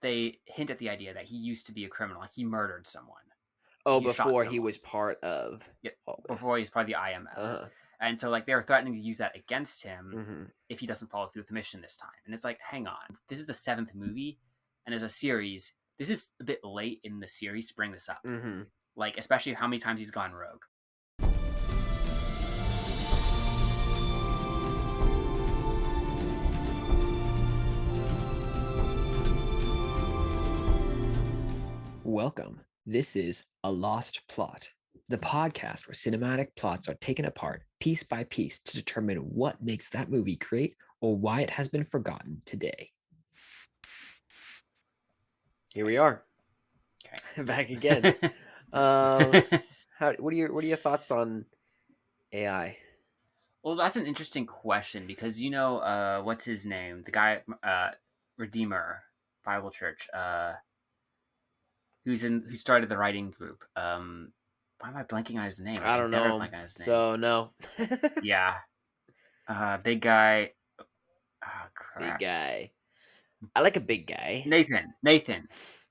they hint at the idea that he used to be a criminal, like he murdered someone. Oh, He shot before he someone. was part of Before he was part of the IMF. And so like they were threatening to use that against him if he doesn't follow through with the mission this time. And it's like, hang on, this is the 7th movie, and as a series, this is a bit late in the series to bring this up. Like, especially how many times he's gone rogue. Welcome. This is A Lost Plot, the podcast where cinematic plots are taken apart piece by piece to determine what makes that movie great or why it has been forgotten today. Here we are. Okay. Back again. What are your thoughts on AI? Well, that's an interesting question because what's his name? The guy Redeemer Bible Church, who started the writing group. Why am I blanking on his name? I don't know. Blank on his name. So no. Yeah. Big guy. Oh, crap. Big guy. I like a big guy. Nathan.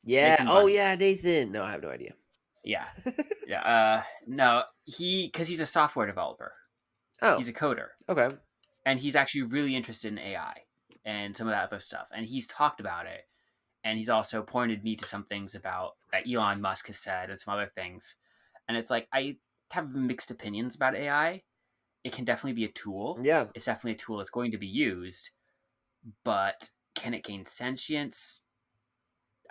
Yeah. Nathan Bunny. Yeah, Nathan. No, I have no idea. Yeah. Yeah. No, because he's a software developer. Oh. He's a coder. Okay. And he's actually really interested in AI and some of that other stuff. And he's talked about it. And he's also pointed me to some things about that Elon Musk has said and some other things. And it's like, I have mixed opinions about AI. It can definitely be a tool. Yeah. It's definitely a tool that's going to be used. But can it gain sentience?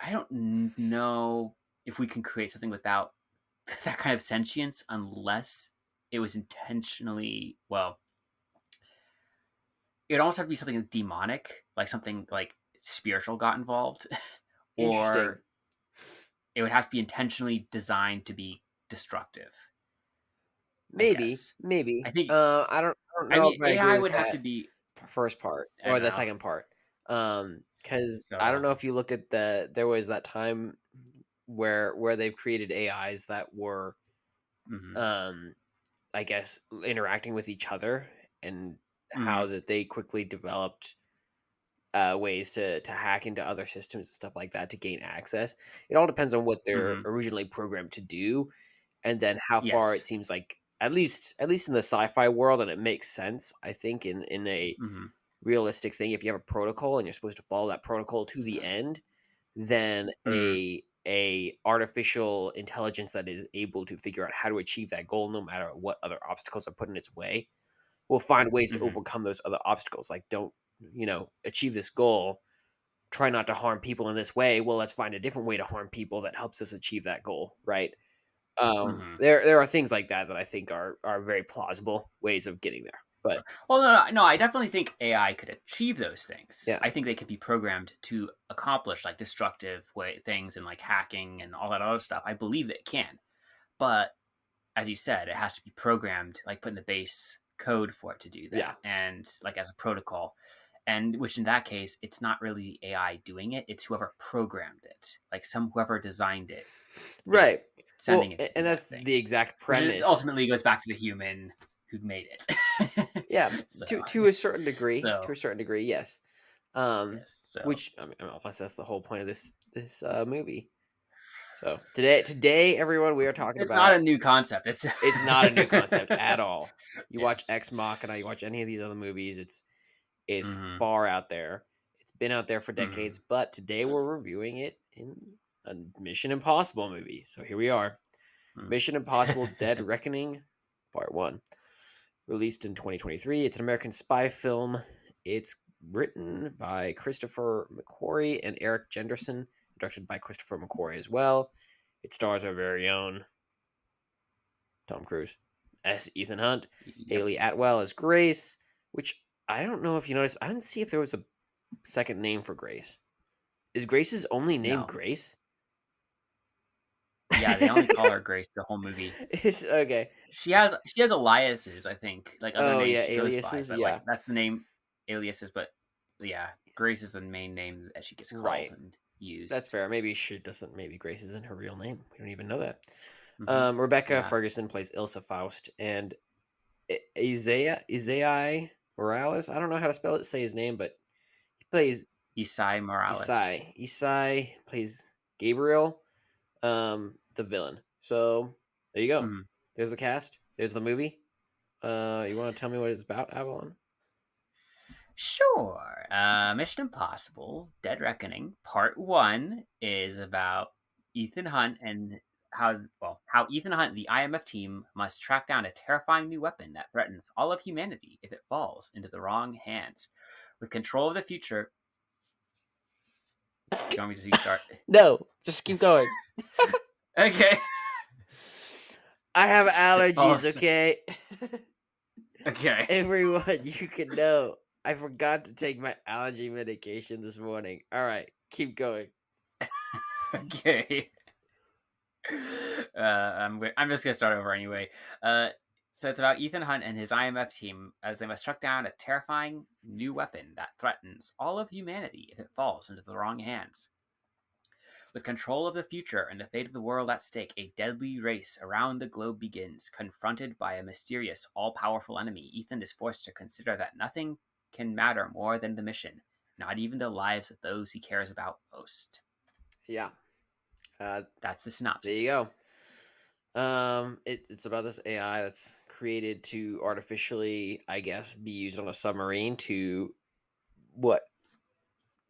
I don't know if we can create something without that kind of sentience unless it was intentionally, well, it would almost have to be something demonic, like something like spiritual got involved. Or it would have to be intentionally designed to be destructive. Maybe. I think I don't know. I mean, if I agree AI with would have that to be first part or the second part. Because I don't know if you looked at there was that time where they've created AIs that were, I guess, interacting with each other and how that they quickly developed ways to hack into other systems and stuff like that to gain access. It all depends on what they're originally programmed to do, and then how far it seems like, at least in the sci-fi world, and it makes sense, I think, in a realistic thing. If you have a protocol and you're supposed to follow that protocol to the end, then a artificial intelligence that is able to figure out how to achieve that goal, no matter what other obstacles are put in its way, will find ways to overcome those other obstacles. Like, don't achieve this goal, try not to harm people in this way. Well, let's find a different way to harm people that helps us achieve that goal, right? There are things like that I think are very plausible ways of getting there. But no, I definitely think AI could achieve those things. Yeah. I think they could be programmed to accomplish like destructive things and like hacking and all that other stuff. I believe that it can, but as you said, it has to be programmed, like put in the base code for it to do that. Yeah. And like as a protocol, and which in that case, it's not really AI doing it; it's whoever programmed it, like whoever designed it, right? Sending it, and that's the exact premise. Which ultimately goes back to the human who made it. Yeah, to a certain degree. To a certain degree, yes. Which I mean, that's the whole point of this movie. So today, everyone, we are talking it's about. It's not a new concept. It's not a new concept at all. You watch Ex Machina, you watch any of these other movies, it's far out there. It's been out there for decades, but today we're reviewing it in a Mission Impossible movie. So here we are. Mission Impossible Dead Reckoning, Part 1. Released in 2023. It's an American spy film. It's written by Christopher McQuarrie and Eric Jenderson, directed by Christopher McQuarrie as well. It stars our very own Tom Cruise as Ethan Hunt, Haley Atwell as Grace, which I don't know if you noticed. I didn't see if there was a second name for Grace. Is Grace's only name Grace? Yeah, they only call her Grace the whole movie. It's okay. She has aliases, I think, like other names she aliases, goes by, but like that's the name, aliases. But yeah, Grace is the main name that she gets called and used. That's fair. Maybe maybe Grace isn't her real name. We don't even know that. Rebecca Ferguson plays Ilsa Faust, and Isaiah Morales. I don't know how to say his name, but he plays Isai Morales. Isai plays Gabriel, the villain. So there you go. There's the cast. There's the movie. You want to tell me what it's about, Avalon? Sure. Mission Impossible: Dead Reckoning Part 1 is about Ethan Hunt and how Ethan Hunt and the IMF team must track down a terrifying new weapon that threatens all of humanity if it falls into the wrong hands. With control of the future. Do you want me to restart? No, just keep going. Okay. I have allergies, okay? Okay. Everyone, you can know. I forgot to take my allergy medication this morning. All right, keep going. Okay. I'm just gonna start over anyway. So it's about Ethan Hunt and his IMF team as they must track down a terrifying new weapon that threatens all of humanity if it falls into the wrong hands. With control of the future and the fate of the world at stake, a deadly race around the globe begins. Confronted by a mysterious, all-powerful enemy, Ethan is forced to consider that nothing can matter more than the mission, not even the lives of those he cares about most. Yeah. That's the synopsis. There you go. It's about this AI that's created to artificially, I guess, be used on a submarine to what?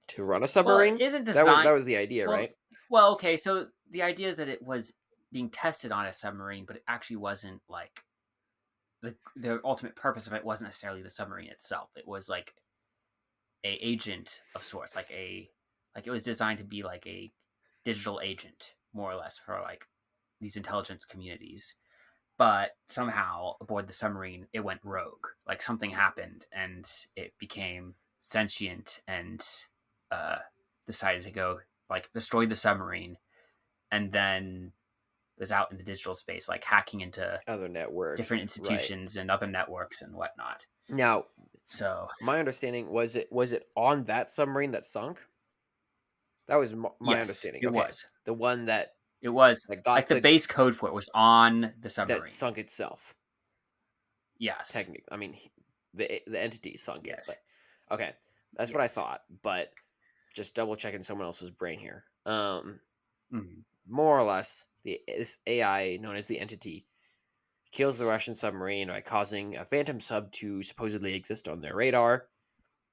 To run a submarine? Well, it isn't designed. That was the idea, right? Well, okay. So the idea is that it was being tested on a submarine, but it actually wasn't like the ultimate purpose of it wasn't necessarily the submarine itself. It was like a agent of sorts, like it was designed to be like a digital agent, more or less, for like these intelligence communities. But somehow aboard the submarine, it went rogue. Like something happened, and it became sentient and decided to go like destroy the submarine, and then was out in the digital space, like hacking into other networks, different institutions, right, and other networks and whatnot. Now, so my understanding was it on that submarine that sunk? That was my understanding. It was the one that it was that got like the base code for it was on the submarine that sunk itself. Yes, technically, I mean the entity sunk yes. it. But okay, that's what I thought. But just double checking someone else's brain here. More or less, this AI known as the entity kills the Russian submarine by causing a phantom sub to supposedly exist on their radar,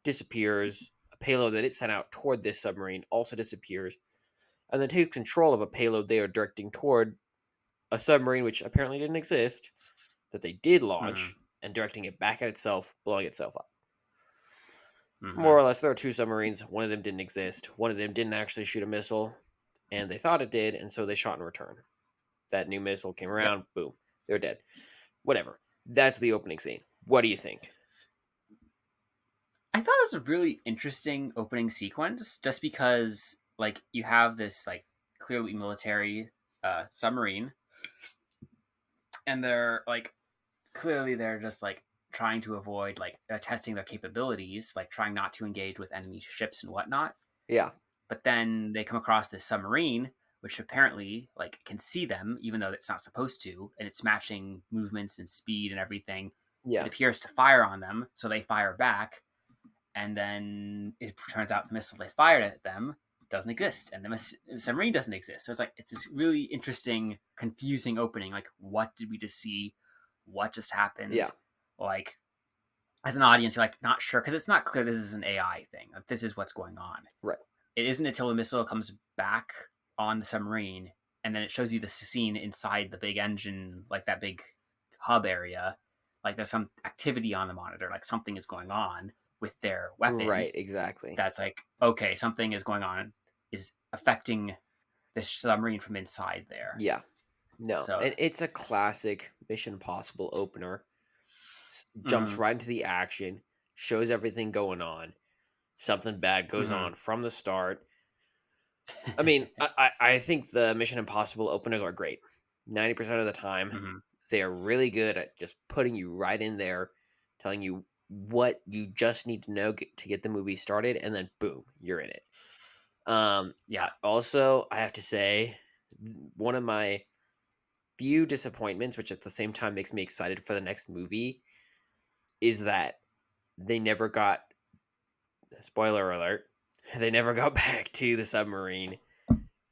disappears. A payload that it sent out toward this submarine also disappears, and then takes control of a payload they are directing toward a submarine which apparently didn't exist, that they did launch, and directing it back at itself, blowing itself up. More or less, there are two submarines. One of them didn't exist. One of them didn't actually shoot a missile, and they thought it did, and so they shot in return. That new missile came around, boom, they're dead. Whatever. That's the opening scene. What do you think? I thought it was a really interesting opening sequence, just because like you have this like clearly military submarine, and they're like clearly they're just like trying to avoid like testing their capabilities, like trying not to engage with enemy ships and whatnot. Yeah. But then they come across this submarine, which apparently like can see them, even though it's not supposed to, and it's matching movements and speed and everything. Yeah. It appears to fire on them, so they fire back, and then it turns out the missile they fired at them doesn't exist, and the submarine doesn't exist. So it's this really interesting, confusing opening. Like, what did we just see? What just happened? Yeah. Like, as an audience, you're like not sure because it's not clear this is an AI thing. Like, this is what's going on. Right. It isn't until the missile comes back on the submarine, and then it shows you the scene inside the big engine, like that big hub area. Like there's some activity on the monitor, like something is going on with their weapon. Right, exactly. That's like, okay, something is going on, is affecting the submarine from inside there. Yeah. No, and it's a classic Mission Impossible opener. Jumps right into the action, shows everything going on. Something bad goes on from the start. I mean, I think the Mission Impossible openers are great. 90% of the time, they are really good at just putting you right in there, telling you what you just need to know to get the movie started, and then boom, you're in it. Yeah. Also, I have to say, one of my few disappointments, which at the same time makes me excited for the next movie, is that they never got, spoiler alert, They never got back to the submarine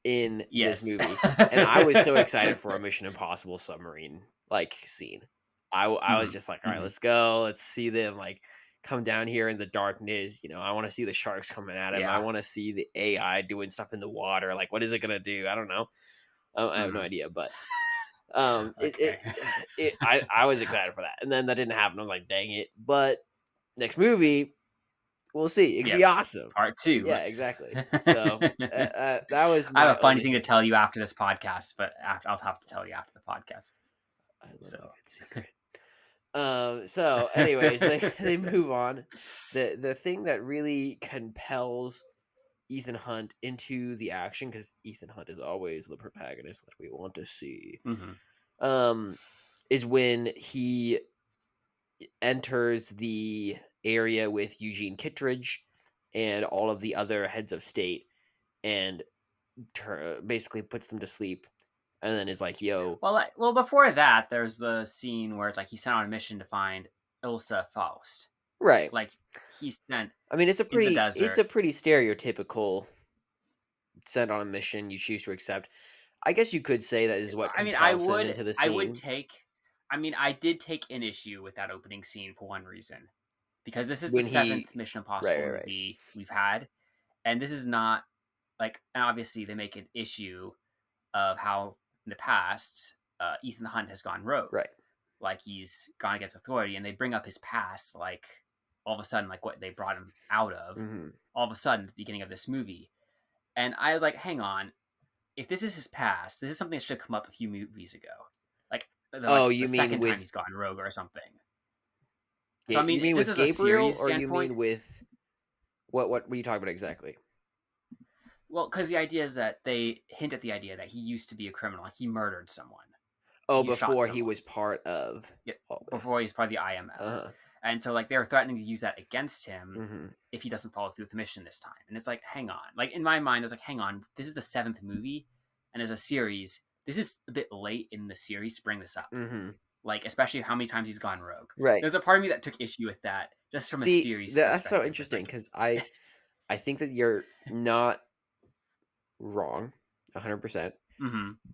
in this Yes. movie, and I was so excited for a Mission Impossible submarine like scene. I was just like, all right, let's go. Let's see them like come down here in the darkness. I want to see the sharks coming at him. I Yeah. want to see the AI doing stuff in the water. Like, what is it gonna do? I don't know. I have no idea, but Okay. I was excited for that, and then that didn't happen. I was like, dang it. But next movie, we'll see. It could be awesome. Part 2. Yeah, exactly. So that was I my have a funny only thing to tell you after this podcast, but I'll have to tell you after the podcast. I love a good secret. So anyways, they move on. The thing that really compels Ethan Hunt into the action, because Ethan Hunt is always the protagonist that we want to see, is when he enters the area with Eugene Kittredge and all of the other heads of state, and basically puts them to sleep, and then is like, "Yo." Well, before that, there's the scene where it's like he's sent on a mission to find Ilsa Faust. Right. Like he's sent. I mean, it's a pretty desert. stereotypical sent on a mission you choose to accept. I guess you could say that is what compels him into the scene. I did take an issue with that opening scene for one reason, because this is When the he- 7th Mission Impossible Right. movie we've had, and this is not like, and obviously they make an issue of how in the past Ethan Hunt has gone rogue, Right. like he's gone against authority, and they bring up his past, like all of a sudden, like what they brought him out of, all of a sudden, at the beginning of this movie. And I was like, hang on, if this is his past, this is something that should have come up a few movies ago. You the mean second with... time he's gone rogue or something. Yeah, So I mean, you mean just with as a Gabriel, series or you standpoint, mean with what are you talking about exactly? well, because the idea is that they hint at the idea that he used to be a criminal, like he murdered someone. Oh, before he was part of... Yeah, before he was part of the IMF. And so, like, they were threatening to use that against him if he doesn't follow through with the mission this time. And it's like, hang on. Like, in my mind, I was like, hang on, this is the 7th movie, and as a series, this is a bit late in the series to bring this up. Like, especially how many times he's gone rogue. Right. There's a part of me that took issue with that, just from a series perspective. That's so interesting, because I think that you're not wrong 100%.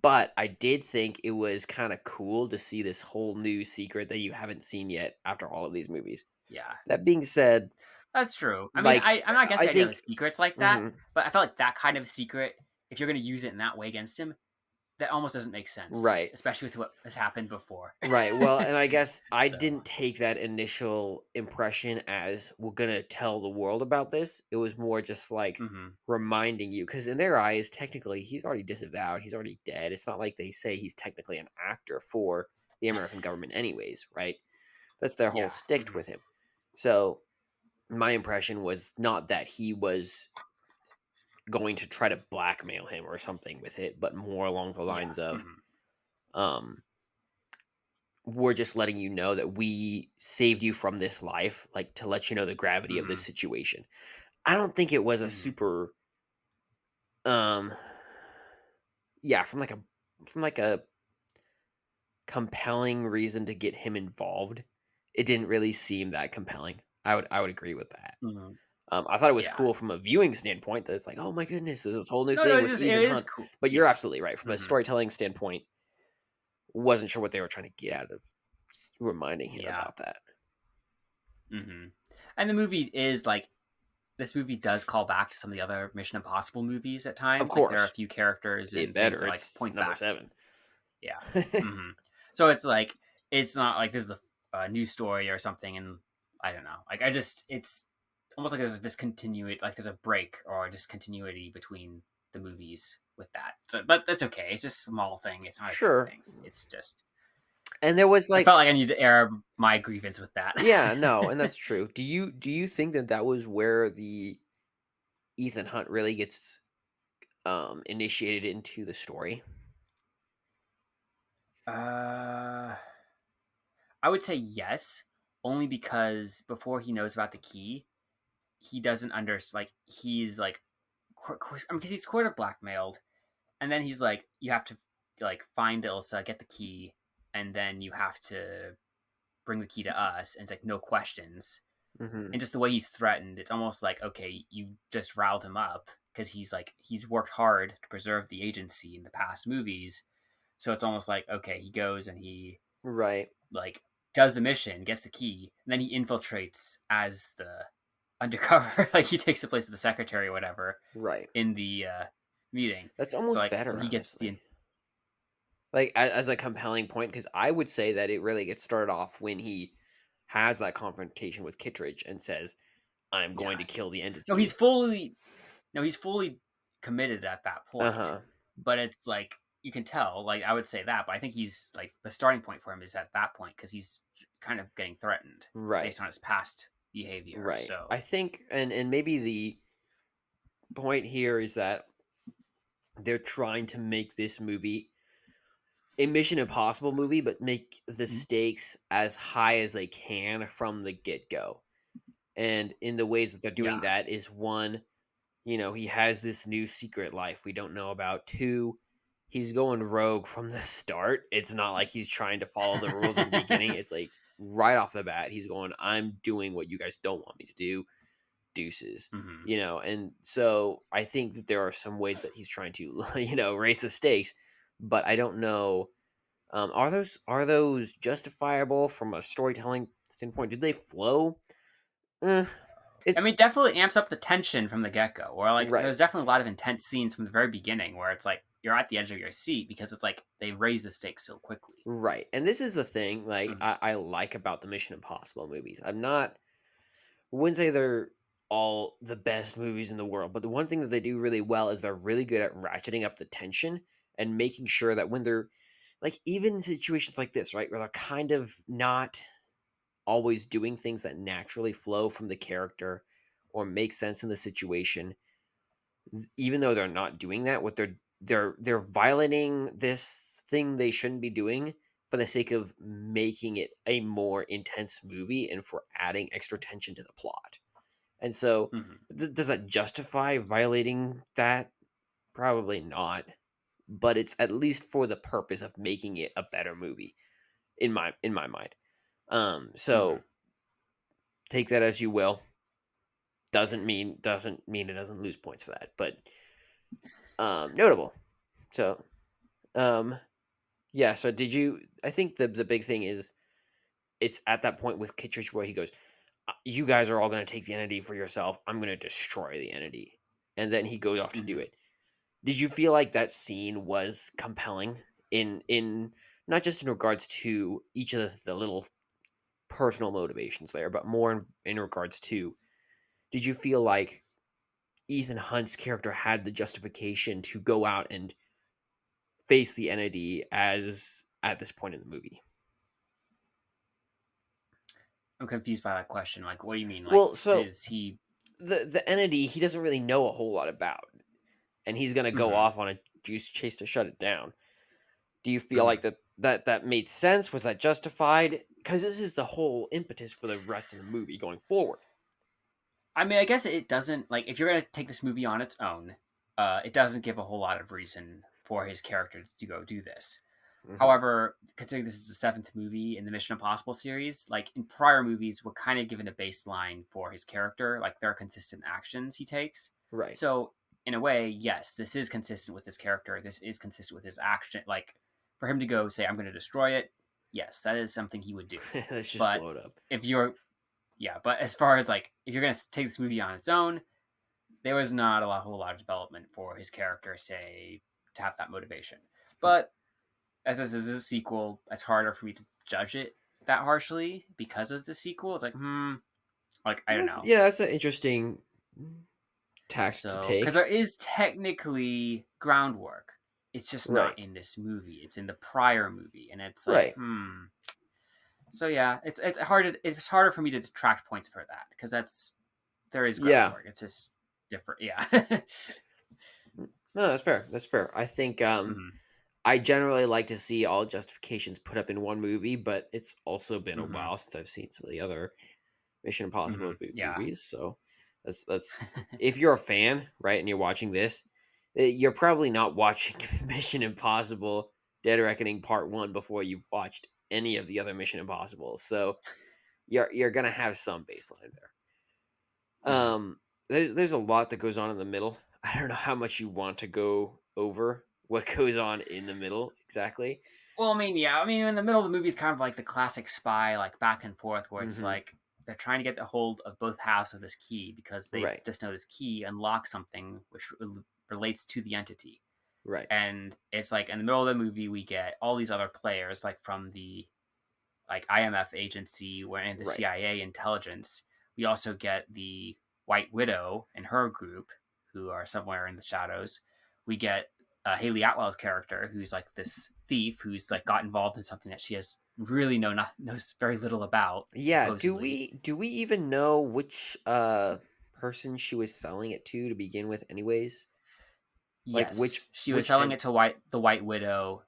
But I did think it was kind of cool to see this whole new secret that you haven't seen yet after all of these movies. Yeah. That being said, that's true. I mean, I'm not against the idea of secrets like that, but I felt like that kind of secret, if you're going to use it in that way against him, that almost doesn't make sense. Right. Especially with what has happened before. Right. Well, and I guess I didn't take that initial impression as we're going to tell the world about this. It was more just like reminding you, because in their eyes, technically, he's already disavowed. He's already dead. It's not like they say he's technically an actor for the American government anyways, right? That's their whole stick with him. So my impression was not that he was going to try to blackmail him or something with it, but more along the lines of we're just letting you know that we saved you from this life, like to let you know the gravity of this situation. I don't think it was a super from like a compelling reason to get him involved. It didn't really seem that compelling. I would agree with that. I thought it was cool from a viewing standpoint, that it's like, oh my goodness, there's this whole new thing with Ethan Hunt. Cool. But you're absolutely right. From a storytelling standpoint, wasn't sure what they were trying to get out of reminding him about that. And the movie is like, this movie does call back to some of the other Mission Impossible movies at times. Of course. Like, there are a few characters and better. That, like, point number back 7. Yeah. So it's like, it's not like this is a new story or something, and I don't know. Like, it's almost like there's a discontinuity, like there's a break or a discontinuity between the movies with that. So, but that's okay. It's just a small thing. It's not a big thing. It's just... And there was like... I felt like I need to air my grievance with that. Yeah, no, and that's true. Do you think that was where the Ethan Hunt really gets initiated into the story? I would say yes, only because before he knows about the key, he doesn't understand. Like, he's like, because he's sort of blackmailed, and then he's like, you have to like find Ilsa, get the key, and then you have to bring the key to us. And it's like, no questions. and just the way he's threatened, it's almost like, okay, you just riled him up because he's worked hard to preserve the agency in the past movies. So it's almost like, okay, he goes and he Right. like does the mission, gets the key, and then he infiltrates as the undercover. Like he takes the place of the secretary or whatever Right. in the meeting. That's So almost like, better, so he gets honestly. the Like as a compelling point, because I would say that it really gets started off when he has that confrontation with Kittredge and says, "I'm going to kill the no, entity." he's fully committed at that point. But it's like you can tell. Like I would say that, but I think he's like the starting point for him is at that point because he's kind of getting threatened Right. based on his past behavior. Right. So I think, and maybe the point here is that they're trying to make this movie a Mission Impossible movie, but make the stakes as high as they can from the get go. And in the ways that they're doing that is one, he has this new secret life we don't know about. Two, he's going rogue from the start. It's not like he's trying to follow the rules at the beginning. It's like right off the bat, he's going, I'm doing what you guys don't want me to do. Deuces. And so I think that there are some ways that he's trying to, raise the stakes, but I don't know. Are those justifiable from a storytelling standpoint? Did they flow? I mean, definitely amps up the tension from the get go. Or like, Right. there's definitely a lot of intense scenes from the very beginning where it's like you're at the edge of your seat because it's like they raise the stakes so quickly. Right. And this is the thing, like I like about the Mission Impossible movies. Wouldn't say they're all the best movies in the world, but the one thing that they do really well is they're really good at ratcheting up the tension and making sure that when they're like, even in situations like this, right, where they're kind of not always doing things that naturally flow from the character or make sense in the situation, even though they're not doing that, what they're violating this thing they shouldn't be doing for the sake of making it a more intense movie and for adding extra tension to the plot. And so, does that justify violating that? Probably not, but it's at least for the purpose of making it a better movie in my mind. So take that as you will. Doesn't mean it doesn't lose points for that, but notable. So, yeah. So did you? I think the big thing is it's at that point with Kittredge where he goes, "You guys are all going to take the entity for yourself. I'm going to destroy the entity," and then he goes off to do it. Did you feel like that scene was compelling in not just in regards to each of the little personal motivations there, but more in regards to, did you feel like Ethan Hunt's character had the justification to go out and face the entity as at this point in the movie? I'm confused by that question. Like, what do you mean? Like, Well, so is he the entity he doesn't really know a whole lot about, and he's going to go off on a juice chase to shut it down. Do you feel like that made sense? Was that justified? Because this is the whole impetus for the rest of the movie going forward. I mean, I guess it doesn't, like, if you're going to take this movie on its own, it doesn't give a whole lot of reason for his character to go do this. However, considering this is the 7th movie in the Mission Impossible series, like in prior movies, we're kind of given a baseline for his character. Like there are consistent actions he takes. Right. So in a way, yes, this is consistent with his character. This is consistent with his action. Like for him to go say, I'm going to destroy it. Yes, that is something he would do. Let's just but blow it up. But as far as like, if you're going to take this movie on its own, there was not a whole lot of development for his character, say, to have that motivation. But as this is a sequel, it's harder for me to judge it that harshly because it's a sequel. It's like, I don't know. Yeah, that's an interesting tack to take. Because there is technically groundwork. It's just not in this movie. It's in the prior movie, and it's like, So yeah, it's harder for me to detract points for that because there is groundwork. It's just different. Yeah. No, that's fair. That's fair. I think I generally like to see all justifications put up in one movie, but it's also been a while since I've seen some of the other Mission Impossible movies. So that's if you're a fan, right, and you're watching this, you're probably not watching Mission Impossible Dead Reckoning Part 1 before you've watched any of the other Mission Impossibles. So you're gonna have some baseline there. There's a lot that goes on in the middle. I don't know how much you want to go over what goes on in the middle exactly. Well, I mean, yeah, I mean, in the middle of the movie is kind of like the classic spy, like back and forth, where it's like they're trying to get the hold of both halves of this key because they just know this key unlocks something which relates to the entity. Right. And it's like in the middle of the movie, we get all these other players, like from the like IMF agency and the CIA intelligence. We also get the White Widow and her group, who are somewhere in the shadows. We get Haley Atwell's character, who's like this thief who's like got involved in something that she has really knows very little about. Yeah. Supposedly. Do we even know which person she was selling it to begin with, anyways? Like Yes, she was selling it to the White Widow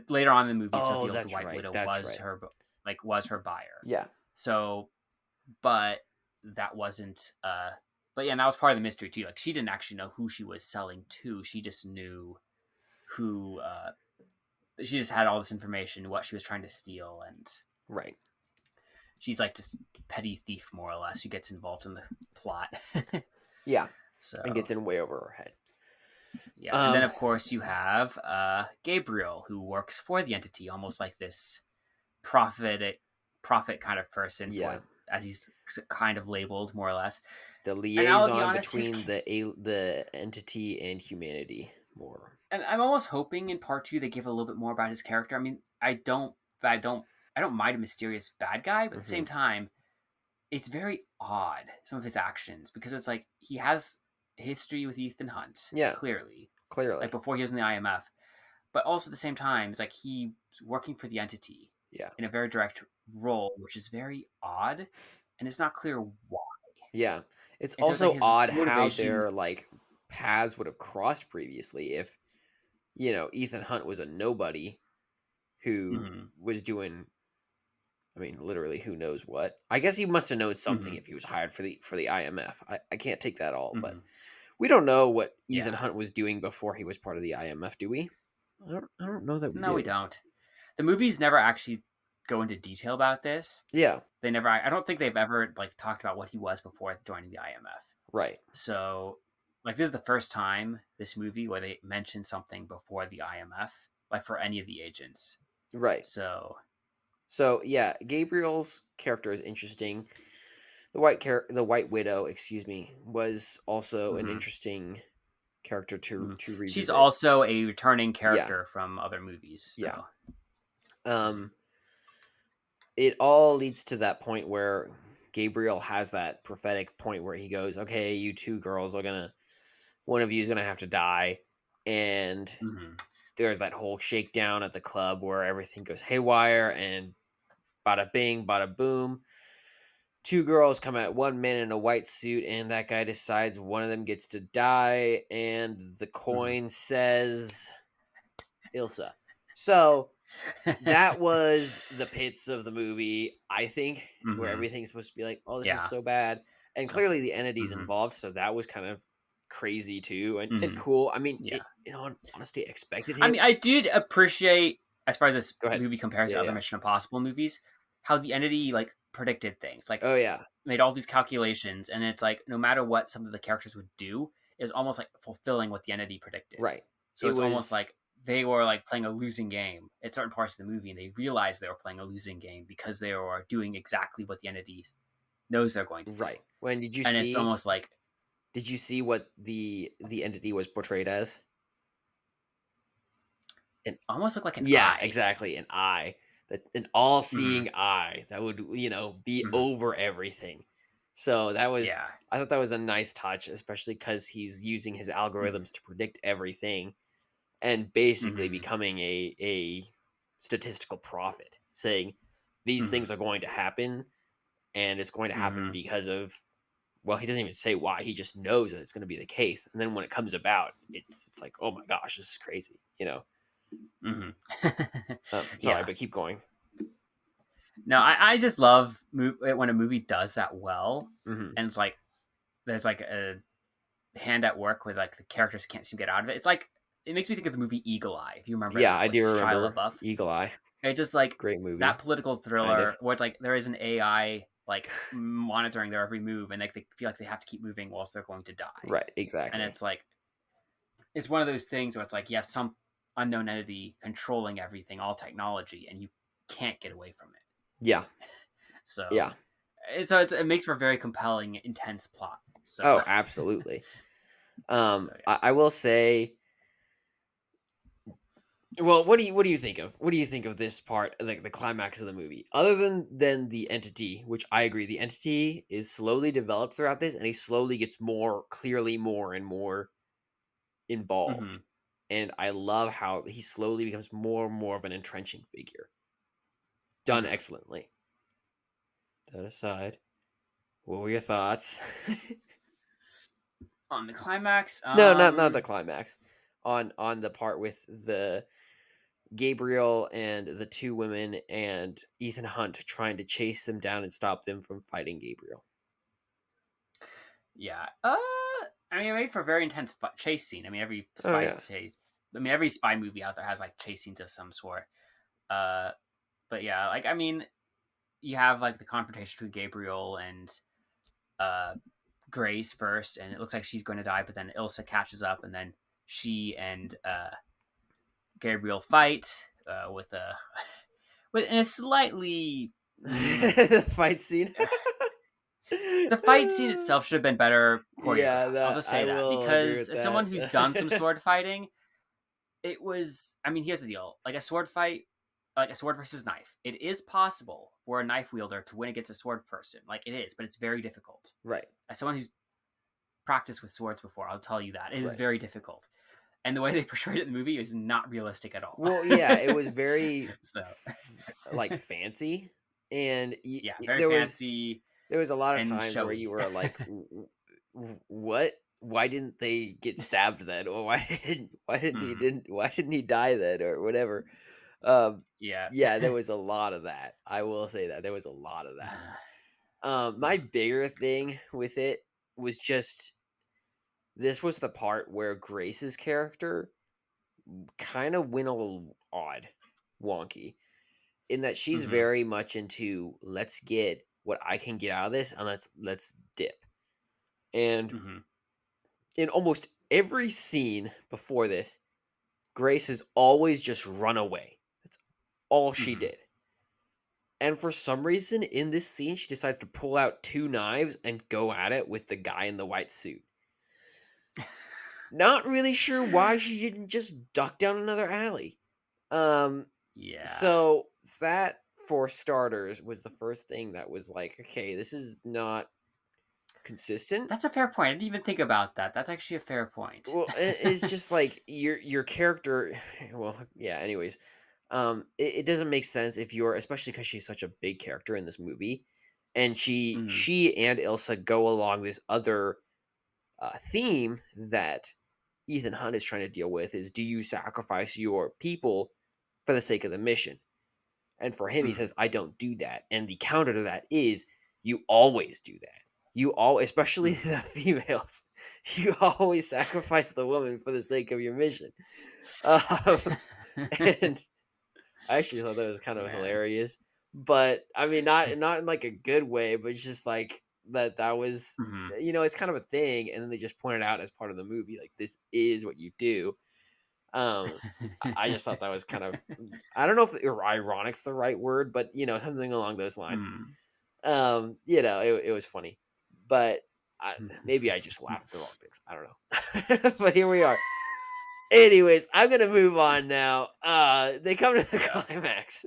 later on in the movie. It's revealed the White Widow was her buyer. Yeah. So, but that wasn't. But yeah, and that was part of the mystery too. Like she didn't actually know who she was selling to. She just knew who. She just had all this information, what she was trying to steal, and right. She's like this petty thief, more or less, who gets involved in the plot. Yeah. So and gets in way over her head. Yeah, and then of course you have Gabriel, who works for the entity, almost like this prophet kind of person. Yeah, as he's kind of labeled, more or less. The liaison between the entity and humanity, more. And I'm almost hoping in part 2 they give a little bit more about his character. I mean, I don't mind a mysterious bad guy, but at the same time, it's very odd, some of his actions, because it's like he has history with Ethan Hunt. Yeah, clearly, like before he was in the IMF, but also at the same time, it's like he's working for the entity. Yeah, in a very direct role, which is very odd, and it's not clear why. Yeah, it's and also so like odd how their like paths would have crossed previously if Ethan Hunt was a nobody who was doing. I mean, literally, who knows what? I guess he must have known something if he was hired for the IMF. I can't take that all, but we don't know what Ethan Hunt was doing before he was part of the IMF, do we? I don't know that we No, we don't. The movies never actually go into detail about this. Yeah. They never. I don't think they've ever like talked about what he was before joining the IMF. Right. So, like, this is the first time this movie where they mention something before the IMF, like for any of the agents. Right. So yeah, Gabriel's character is interesting. The White Widow, was also an interesting character to revisit. She's also a returning character from other movies. So. Yeah. It all leads to that point where Gabriel has that prophetic point where he goes, "Okay, you two girls one of you is gonna have to die," and there's that whole shakedown at the club where everything goes haywire and bada bing, bada boom. Two girls come at one man in a white suit, and that guy decides one of them gets to die, and the coin says Ilsa. So that was the pits of the movie, I think, where everything's supposed to be like, oh, this is so bad. And clearly the entity's involved, so that was kind of crazy too and cool. I mean, honestly, expected him. I mean, I did appreciate, as far as this movie compares to other Mission Impossible movies, how the entity like predicted things. Like, made all these calculations, and it's like no matter what some of the characters would do, it was almost like fulfilling what the entity predicted. Right. So it's almost like they were like playing a losing game at certain parts of the movie, and they realized they were playing a losing game because they were doing exactly what the entity knows they're going to do. Right. When did you see? And it's almost like, did you see what the entity was portrayed as? It almost looked like an eye. Yeah, exactly, an eye, an all-seeing eye that would be over everything. So that was, I thought that was a nice touch, especially because he's using his algorithms to predict everything. And basically becoming a statistical prophet, saying these things are going to happen, and it's going to happen because of, well, he doesn't even say why. He just knows that it's going to be the case. And then when it comes about, it's like, oh my gosh, this is crazy, Sorry, but keep going. No, I just love when a movie does that well, and it's like there's like a hand at work where like the characters can't seem to get out of it. It's like it makes me think of the movie Eagle Eye, if you remember Yeah, that, I with do Shia remember LaBeouf. Eagle Eye. It's just like Great movie. that political thriller kind of. where it's like there is an AI like monitoring their every move, and like they feel like they have to keep moving whilst they're going to die. Right, exactly. And it's like it's one of those things where it's like you have some unknown entity controlling everything, all technology, and you can't get away from it. Yeah. So yeah. It makes for a very compelling, intense plot. So. Oh, absolutely. I will say. Well, what do you think of? What do you think of this part, like the climax of the movie? Other than the entity, which I agree, the entity is slowly developed throughout this, and he slowly gets more and more involved. Mm-hmm. And I love how he slowly becomes more and more of an entrenching figure. Done excellently. That aside, what were your thoughts? On the climax? No, not the climax. On the part with the Gabriel and the two women and Ethan Hunt trying to chase them down and stop them from fighting Gabriel. Yeah. I mean, it made for a very intense chase scene. I mean, every spy chase. I mean, every spy movie out there has like chase scenes of some sort. But yeah, like I mean, you have like the confrontation between Gabriel and Grace first, and it looks like she's going to die, but then Ilsa catches up, and then she and Gabriel fight with a slightly fight scene. The fight scene itself should have been better choreographed. Yeah, I'll just say that because as someone who's done some sword fighting, it was. I mean, here's the deal: like a sword fight, like a sword versus knife, it is possible for a knife wielder to win against a sword person. Like it is, but it's very difficult. Right. As someone who's practiced with swords before, I'll tell you that it is very difficult. And the way they portrayed it in the movie is not realistic at all. Well, yeah, it was very like fancy, and very fancy. There was a lot of times where you were like, "What? Why didn't they get stabbed then? Or why didn't he die then? Or whatever." Yeah, there was a lot of that. I will say that there was a lot of that. My bigger thing with it was just this was the part where Grace's character kind of went a little odd, wonky, in that she's very much into let's get what I can get out of this and let's dip. And in almost every scene before this, Grace has always just run away. That's all she did. And for some reason in this scene, she decides to pull out two knives and go at it with the guy in the white suit. Not really sure why she didn't just duck down another alley. So that, for starters, was the first thing that was like, okay, this is not consistent. That's a fair point. I didn't even think about that. That's actually a fair point. Well, it's just like your character. Well, yeah. Anyways, it doesn't make sense if you're, especially because she's such a big character in this movie, and she and Ilsa go along this other theme that Ethan Hunt is trying to deal with is, do you sacrifice your people for the sake of the mission? And for him, he says, I don't do that. And the counter to that is, you always do that. You all, especially the females, you always sacrifice the woman for the sake of your mission. And I actually thought that was kind of hilarious. But I mean, not in like a good way, but it's just like that was, it's kind of a thing. And then they just pointed out as part of the movie, like, this is what you do. I just thought that was kind of, I don't know if ironic's the right word, but something along those lines. It was funny, but maybe I just laughed at the wrong things. I don't know. But here we are. Anyways, I'm gonna move on now. They come to the climax.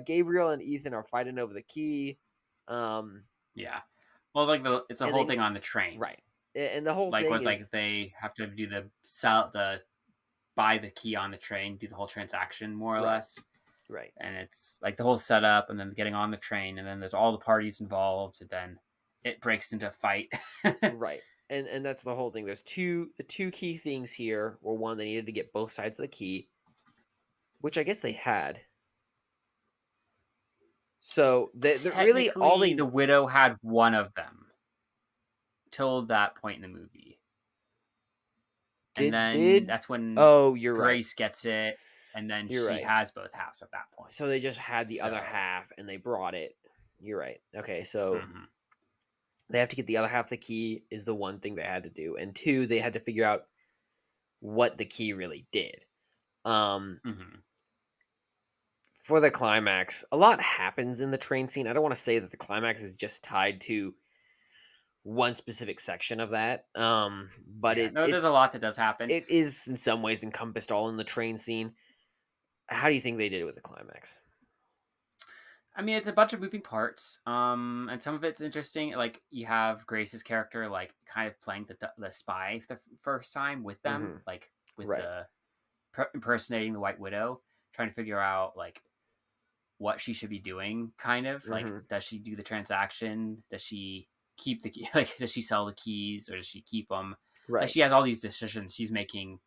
Gabriel and Ethan are fighting over the key. Well, like it's a whole thing on the train, right? And the whole like thing what's is, like they have to do buy the key on the train, do the whole transaction more or less, right? And it's like the whole setup, and then getting on the train, and then there's all the parties involved, and then it breaks into a fight, right? And that's the whole thing. There's the two key things here were, one, they needed to get both sides of the key, which I guess they had. So they're really all the widow had one of them till that point in the movie. And then that's when you're right. Grace gets it, and then You're she right. has both halves at that point. So they just had the other half, and they brought it. You're right. Okay, so they have to get the other half of the key is the one thing they had to do, and 2, they had to figure out what the key really did. For the climax, a lot happens in the train scene. I don't want to say that the climax is just tied to one specific section of that, but there's a lot that does happen. It is in some ways encompassed all in the train scene. How do you think they did it with the climax? I mean, it's a bunch of moving parts, and some of it's interesting. Like you have Grace's character, like kind of playing the spy for the first time with them, like with the impersonating the White Widow, trying to figure out like what she should be doing. Kind of like, does she do the transaction? Does she keep the key? Like, does she sell the keys or does she keep them? Right. Like, she has all these decisions she's making,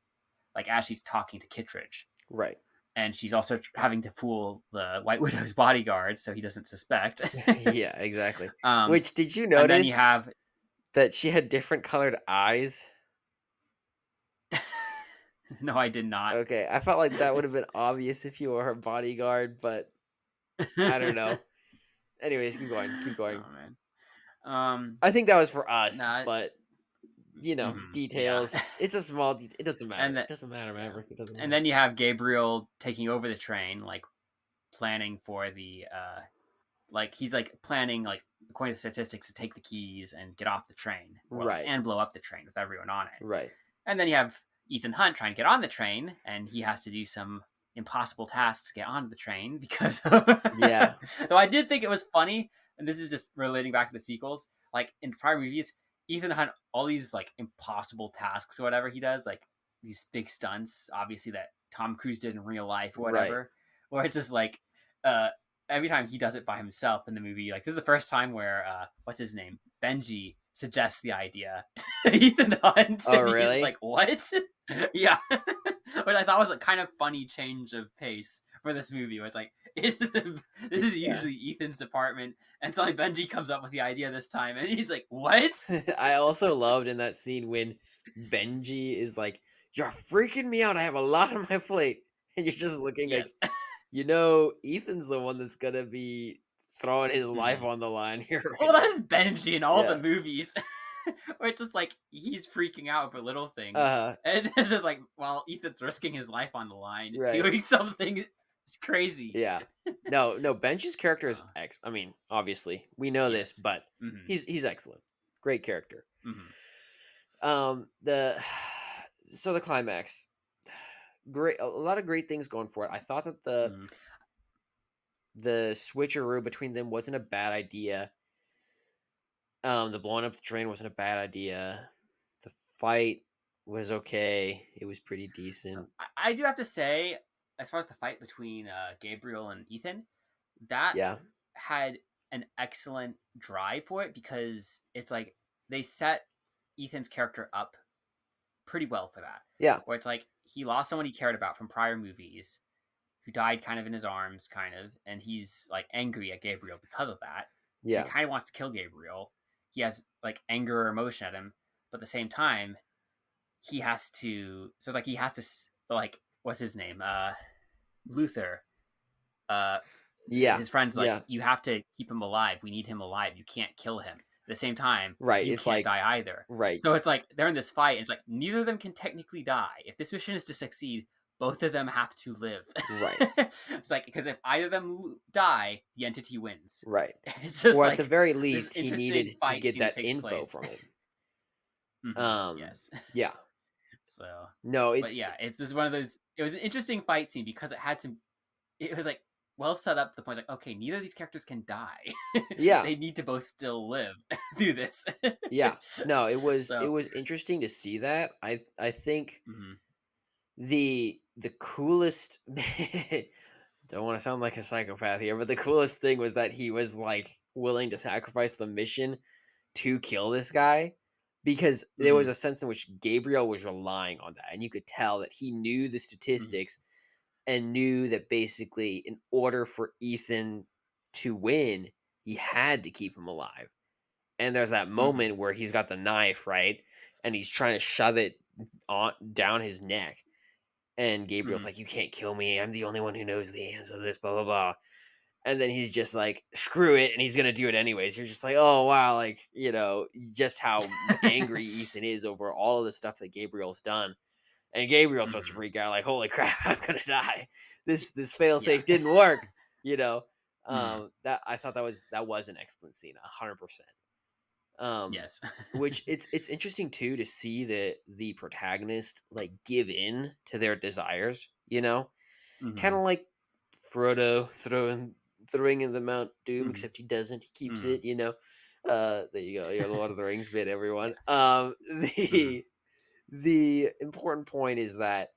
like as she's talking to Kittredge. Right. And she's also having to fool the White Widow's bodyguard so he doesn't suspect. Yeah, exactly. Which, did you notice and then you have that she had different colored eyes? No, I did not. Okay, I felt like that would have been obvious if you were her bodyguard, but I don't know. Anyways, keep going. Oh, man. I think that was for us, but you know, details. Yeah. It's a small. It doesn't matter. It doesn't matter, Maverick. It doesn't matter. And then you have Gabriel taking over the train, like planning for the like he's like planning, like according to statistics, to take the keys and get off the train, and blow up the train with everyone on it. Right. And then you have Ethan Hunt trying to get on the train, and he has to do some impossible tasks to get onto the train because yeah. Though I did think it was funny, and this is just relating back to the sequels, like in prior movies, Ethan Hunt, all these like impossible tasks or whatever he does, like these big stunts, obviously that Tom Cruise did in real life or whatever, where it's just like every time he does it by himself in the movie, like this is the first time where what's his name, Benji, suggests the idea to Ethan Hunt. Oh, really? He's like, what? Yeah. But I thought was a kind of funny change of pace for this movie, where it's like, this is usually Ethan's department, and suddenly Benji comes up with the idea this time, and he's like, what? I also loved in that scene when Benji is like, you're freaking me out, I have a lot on my plate, and you're just looking like, you know, Ethan's the one that's gonna be throwing his life on the line here. Right? Well, that's Benji in all the movies. Where it's just like he's freaking out for little things, and it's just like, well, Ethan's risking his life on the line, doing something crazy. Yeah, no, Benji's character is I mean, obviously we know this, but he's excellent, great character. The climax, great, a lot of great things going for it. I thought that the switcheroo between them wasn't a bad idea. The blowing up the train wasn't a bad idea. The fight was okay. It was pretty decent. I do have to say, as far as the fight between Gabriel and Ethan, that had an excellent drive for it, because it's like they set Ethan's character up pretty well for that. Yeah. Where it's like he lost someone he cared about from prior movies, who died kind of in his arms, kind of, and he's like angry at Gabriel because of that. Yeah. So he kind of wants to kill Gabriel. He has like anger or emotion at him, but at the same time, he has to. So it's like he has to, like, what's his name? Luther. His friend's like, you have to keep him alive. We need him alive. You can't kill him. At the same time, you it's can't like, die either. Right. So it's like they're in this fight, and it's like neither of them can technically die. If this mission is to succeed, both of them have to live. Right. It's like, because if either of them die, the entity wins. Right. It's just, or like, at the very least, he needed to get that info from him. Yes. Yeah. So no, but yeah, it's just one of those. It was an interesting fight scene because it had some. It was like well set up to the point, like, okay, neither of these characters can die. Yeah. They need to both still live through this. Yeah. No, it was interesting to see that. I think the coolest don't want to sound like a psychopath here, but the coolest thing was that he was like willing to sacrifice the mission to kill this guy, because there was a sense in which Gabriel was relying on that, and you could tell that he knew the statistics and knew that basically in order for Ethan to win, he had to keep him alive. And there's that moment where he's got the knife, right? And he's trying to shove it down his neck. And Gabriel's like, you can't kill me. I'm the only one who knows the answer to this, blah, blah, blah. And then he's just like, screw it. And he's going to do it anyways. You're just like, oh, wow. Like, just how angry Ethan is over all of the stuff that Gabriel's done. And Gabriel starts to freak out like, holy crap, I'm going to die. This failsafe didn't work, that I thought that was an excellent scene. 100%. Yes. Which it's interesting too to see the protagonist like give in to their desires, kind of like Frodo throwing in the Mount Doom, except he doesn't. He keeps it, there you go, your Lord of the Rings bit, everyone. The important point is that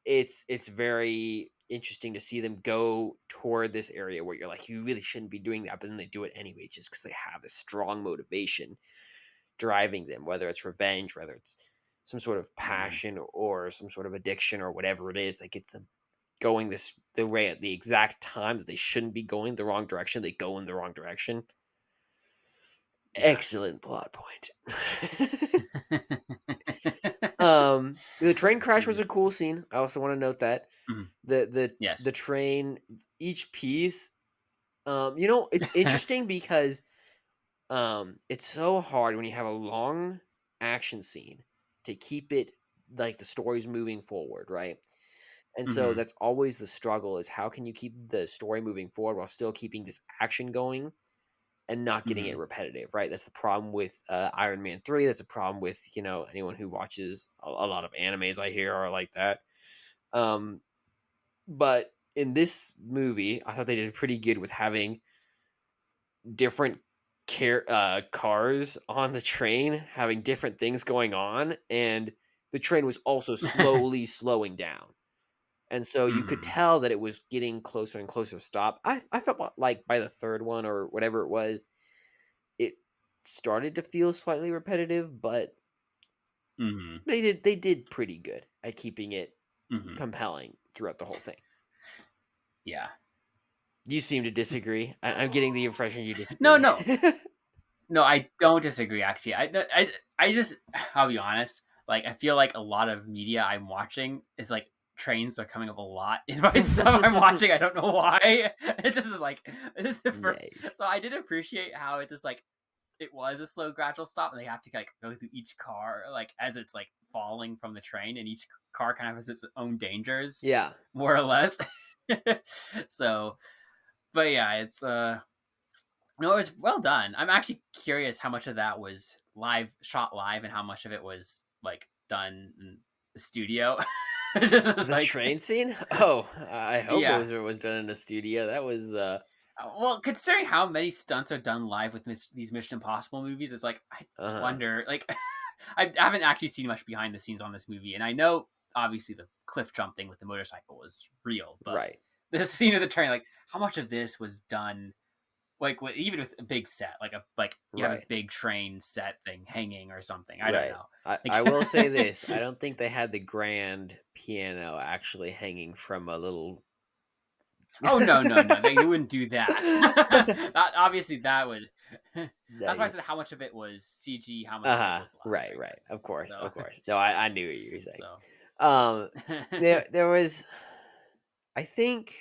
it's very interesting to see them go toward this area where you're like, you really shouldn't be doing that, but then they do it anyways just because they have this strong motivation driving them, whether it's revenge, whether it's some sort of passion or some sort of addiction or whatever it is that gets them going the way at the exact time that they shouldn't be going the wrong direction. They go in the wrong direction. Excellent plot point. The train crash was a cool scene. I also want to note that the train, each piece, it's interesting because it's so hard when you have a long action scene to keep it like the story's moving forward, right? And so that's always the struggle, is how can you keep the story moving forward while still keeping this action going and not getting it repetitive, right? That's the problem with Iron Man 3. That's a problem with, anyone who watches a lot of animes, I hear, are like that. But in this movie, I thought they did pretty good with having different cars on the train, having different things going on, and the train was also slowly slowing down. And so you could tell that it was getting closer and closer to stop. I felt like by the third one or whatever it was, it started to feel slightly repetitive, but they did pretty good at keeping it compelling throughout the whole thing. Yeah. You seem to disagree. I'm getting the impression you disagree. No. No, I don't disagree, actually. I just, I'll be honest, like, I feel like a lot of media I'm watching is like, trains are coming up a lot in my stuff I'm watching. I don't know why. It just is like, this is the first. Nice. So I did appreciate how it just like, it was a slow gradual stop, and they have to like go through each car like as it's like falling from the train, and each car kind of has its own dangers. Yeah, more or less. So, but yeah, it's no, it was well done. I'm actually curious how much of that was shot live, and how much of it was like done in the studio. The like, train scene? Oh, I hope it was done in a studio. That was well, considering how many stunts are done live with these Mission Impossible movies, it's like I wonder. Like, I haven't actually seen much behind the scenes on this movie, and I know obviously the cliff jump thing with the motorcycle was real, but the scene of the train, like, how much of this was done? Like, even with a big set, you have a big train set thing hanging or something. I don't know. I will say this: I don't think they had the grand piano actually hanging from a little. Oh no! They wouldn't do that. Obviously, that would. That's why I said how much of it was CG, how much of it was live. Right. Of course. No, I knew what you were saying. So. There was, I think.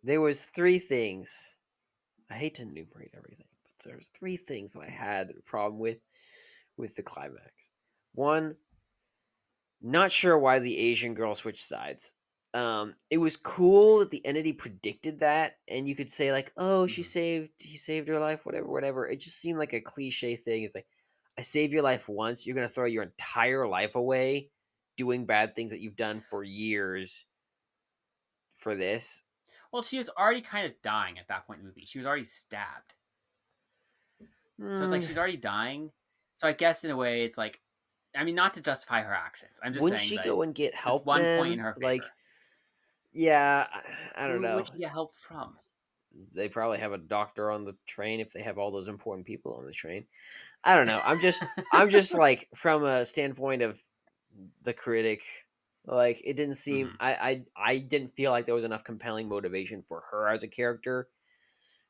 There was 3 things. I hate to enumerate everything, but there's 3 things that I had a problem with the climax. 1, not sure why the Asian girl switched sides. It was cool that the entity predicted that, and you could say like, "Oh, he saved her life, whatever." It just seemed like a cliche thing. It's like, I saved your life once, you're gonna throw your entire life away doing bad things that you've done for years for this. Well, she was already kind of dying at that point in the movie. She was already stabbed. So it's like she's already dying. So I guess in a way it's like, I mean, not to justify her actions. I'm just Wouldn't saying, she go and get help? Just one point in her favor. Like, yeah, I don't know. Who would she get help from? They probably have a doctor on the train if they have all those important people on the train. I don't know. I'm just like, from a standpoint of the critic, like, it didn't seem. I didn't feel like there was enough compelling motivation for her as a character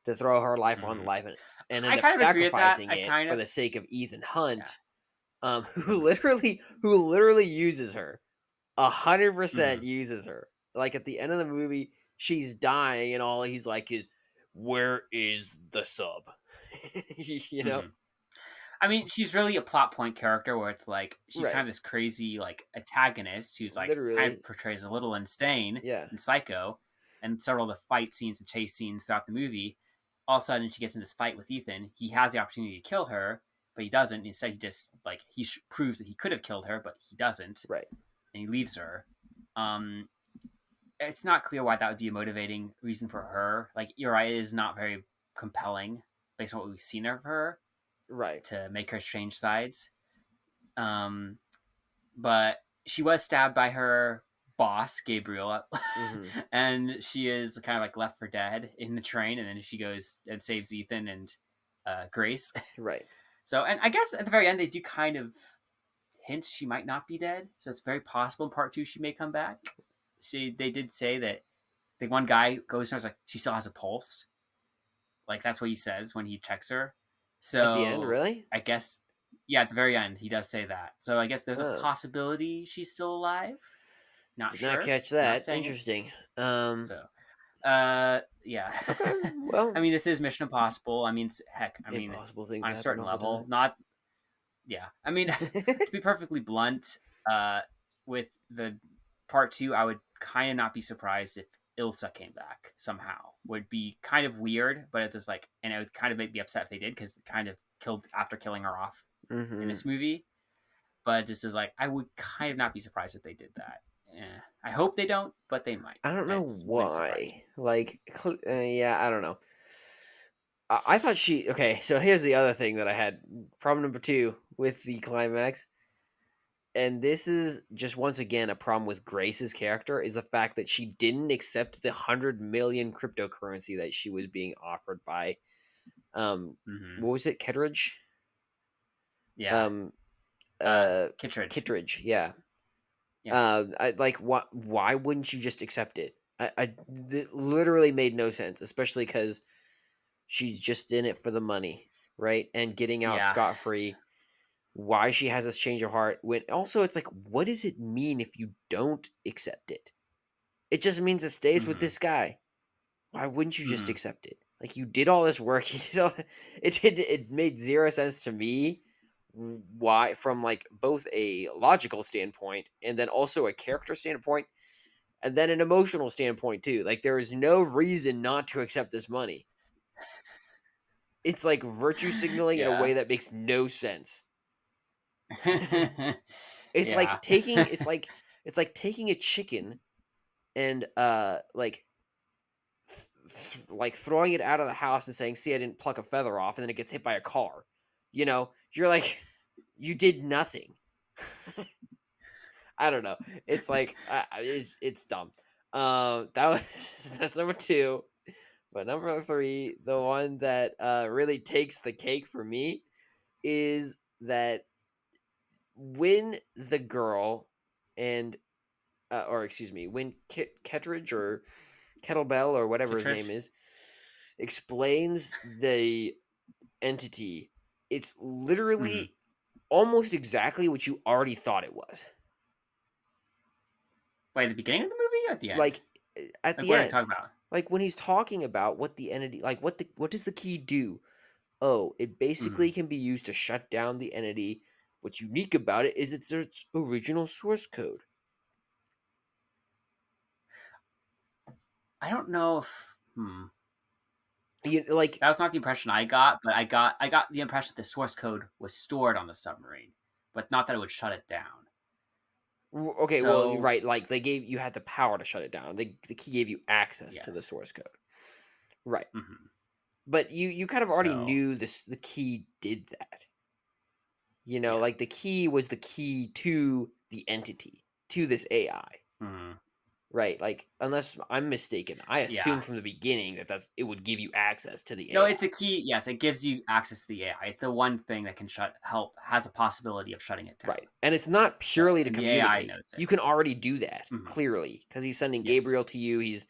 to throw her life on the life and end up sacrificing it for the sake of Ethan Hunt. who literally uses her 100% uses her. Like at the end of the movie, she's dying, and all he's like is, "Where is the sub?" you know. I mean, she's really a plot point character where it's like she's kind Right. of this crazy like antagonist who's like kind Literally. of portrays a little insane Yeah. and psycho, and several of the fight scenes and chase scenes throughout the movie. All of a sudden, she gets in this fight with Ethan. He has the opportunity to kill her, but he doesn't. Instead, he just like proves that he could have killed her, but he doesn't. Right. And he leaves her. It's not clear why that would be a motivating reason for her. Like, you're right, it is not very compelling based on what we've seen of her. Right. To make her change sides. But she was stabbed by her boss, Gabriel, and she is kind of like left for dead in the train, and then she goes and saves Ethan and Grace. Right. So, and I guess at the very end, they do kind of hint she might not be dead. So it's very possible in part 2 she may come back. They did say that the one guy goes and was like, she still has a pulse. Like, that's what he says when he checks her. So at the end, really? I guess, yeah, at the very end, he does say that. So I guess there's a possibility she's still alive. Did not catch that. Interesting. Yeah. Okay, well, I mean, this is Mission Impossible. I mean, heck, impossible things on a certain level, not. Yeah, I mean, to be perfectly blunt, with the part 2, I would kind of not be surprised if Ilsa came back somehow. Would be kind of weird, but it's just like, and it would kind of make me upset if they did, because they kind of killed after killing her off in this movie. But it just was like, I would kind of not be surprised if they did that. I hope they don't, but they might. I don't know why. Like, yeah, I don't know. I thought she. Okay, so here's the other thing that I had. Problem number 2 with the climax. And this is just once again a problem with Grace's character, is the fact that she didn't accept the 100 million cryptocurrency that she was being offered by what was it, Kittredge? Yeah. Kittredge, yeah. Why wouldn't you just accept it? It literally made no sense, especially because she's just in it for the money, right? And getting out scot-free. Why she has this change of heart, when also it's like, what does it mean if you don't accept it? It just means it stays with this guy. Why wouldn't you just accept it? Like, you did all this work, you did all it made zero sense to me. Why, from like both a logical standpoint and then also a character standpoint and then an emotional standpoint too. Like, there is no reason not to accept this money. It's like virtue signaling in a way that makes no sense. It's like taking taking a chicken and throwing it out of the house and saying, "See, I didn't pluck a feather off," and then it gets hit by a car. You know, you're like, you did nothing. I don't know. It's like it's dumb. That's number 2. But number 3, the one that really takes the cake for me, is that when the girl and when Kettridge or Kettlebell or whatever his name is explains the entity, it's literally almost exactly what you already thought it was. Wait, at the beginning of the movie or at the end? Like at the what end. are you talking about? Like when he's talking about what the entity, like what does the key do? Oh, it basically can be used to shut down the entity. What's unique about it is it's its original source code. I don't know if that was not the impression I got, but I got the impression that the source code was stored on the submarine, but not that it would shut it down. Okay, well, right, like you had the power to shut it down. The key gave you access to the source code. Right. But you kind of already knew the key did that. You know, like the key was the key to the entity, to this AI. Right, like, unless I'm mistaken, I assumed from the beginning that it would give you access to the AI. No, it's the key. Yes, it gives you access to the AI. It's the one thing that can has the possibility of shutting it down. Right, and it's not purely to communicate. The AI knows it. You can already do that, clearly, because he's sending Gabriel to you. He's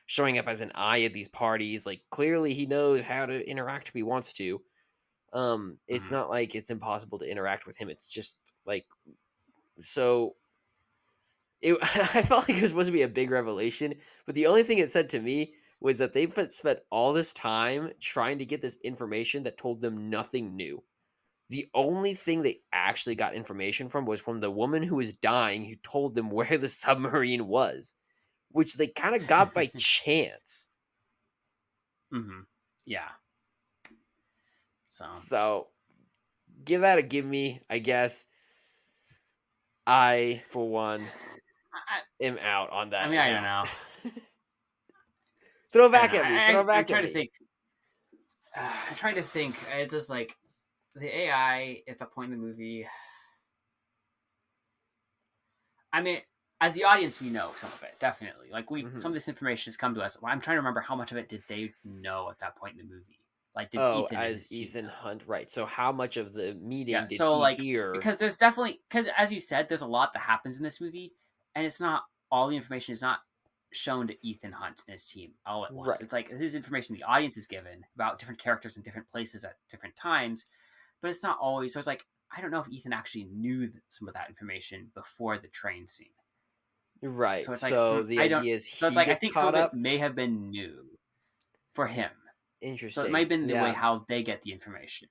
showing up as an eye at these parties. Like, clearly he knows how to interact if he wants to. It's not like it's impossible to interact with him. It's just like, so I felt like it was supposed to be a big revelation, but the only thing it said to me was that they spent all this time trying to get this information that told them nothing new. The only thing they actually got information from was from the woman who was dying, who told them where the submarine was, which they kind of got by chance. Yeah. So give that a give me, I guess. I, for one, am out on that. I mean, I don't know. Throw back at me. I'm trying to think. I'm trying to think. It's just like the AI at the point in the movie. I mean, as the audience, we know some of it, definitely. Like some of this information has come to us. I'm trying to remember how much of it did they know at that point in the movie. Like, did Ethan as Ethan Hunt, right? So how much of the meeting did he hear? Because there's as you said, there's a lot that happens in this movie, and it's not all the information is not shown to Ethan Hunt and his team all at once. Right. It's like his information the audience is given about different characters in different places at different times, but it's not always. So it's like, I don't know if Ethan actually knew some of that information before the train scene. Right. So it's like, the idea is so it's like I think some of it may have been new for him. Interesting. So it might have been the way how they get the information.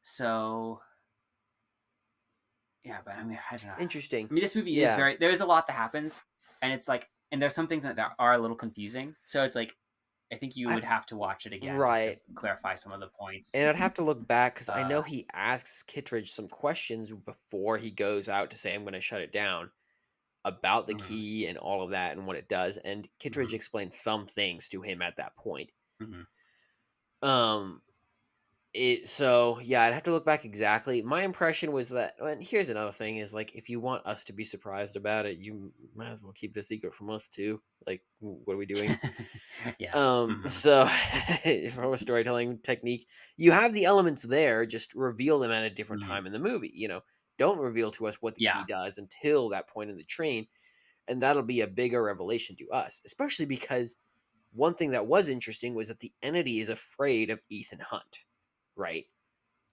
So yeah, but I mean, I don't know. Interesting. I mean, this movie is there's a lot that happens, and it's like, and there's some things that are a little confusing. So it's like, I think you would have to watch it again, right, just to clarify some of the points. And I'd have to look back because I know he asks Kittredge some questions before he goes out to say, "I'm going to shut it down," about the key and all of that and what it does. And Kittredge explains some things to him at that point. I'd have to look back exactly. My impression was that, and here's another thing, is like, if you want us to be surprised about it, you might as well keep it a secret from us too. Like, what are we doing? So from a storytelling technique, you have the elements there, just reveal them at a different time in the movie. Don't reveal to us what the key does until that point in the train, and that'll be a bigger revelation to us, especially because one thing that was interesting was that the entity is afraid of Ethan Hunt, right?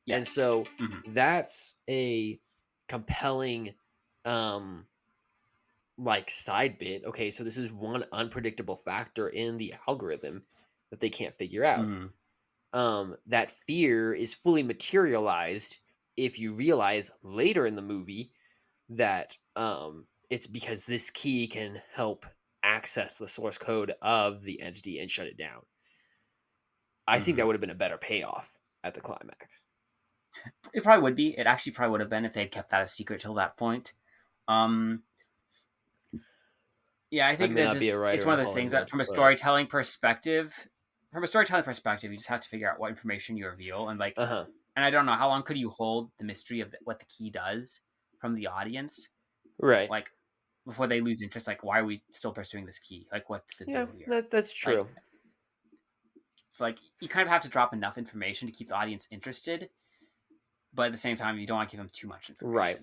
Yes. And so that's a compelling like side bit. Okay, so this is one unpredictable factor in the algorithm that they can't figure out. That fear is fully materialized if you realize later in the movie that it's because this key can help access the source code of the entity and shut it down. I think that would have been a better payoff at the climax. It probably would be. It actually probably would have been if they'd kept that a secret till that point. Yeah, I think that it's one of those things that from a storytelling perspective, you just have to figure out what information you reveal. And like, and I don't know, how long could you hold the mystery of what the key does from the audience? Right. Like, before they lose interest, like, why are we still pursuing this key? Like, what's the deal here? That's true. So, like, you kind of have to drop enough information to keep the audience interested, but at the same time, you don't want to give them too much information. Right.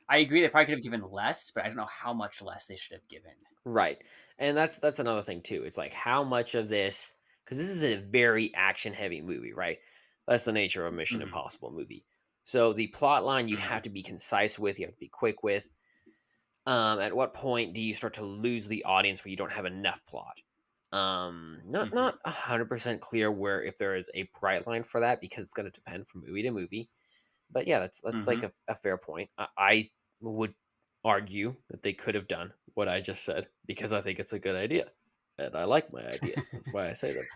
I agree, they probably could have given less, but I don't know how much less they should have given. Right. And that's another thing, too. It's like, how much of this, because this is a very action-heavy movie, right? That's the nature of a Mission Impossible movie. So the plot line you have to be concise with, you have to be quick with. At what point do you start to lose the audience where you don't have enough plot? Not 100% clear if there is a bright line for that, because it's going to depend from movie to movie. But yeah, that's like a fair point. I would argue that they could have done what I just said, because I think it's a good idea, and I like my ideas. That's why I say them.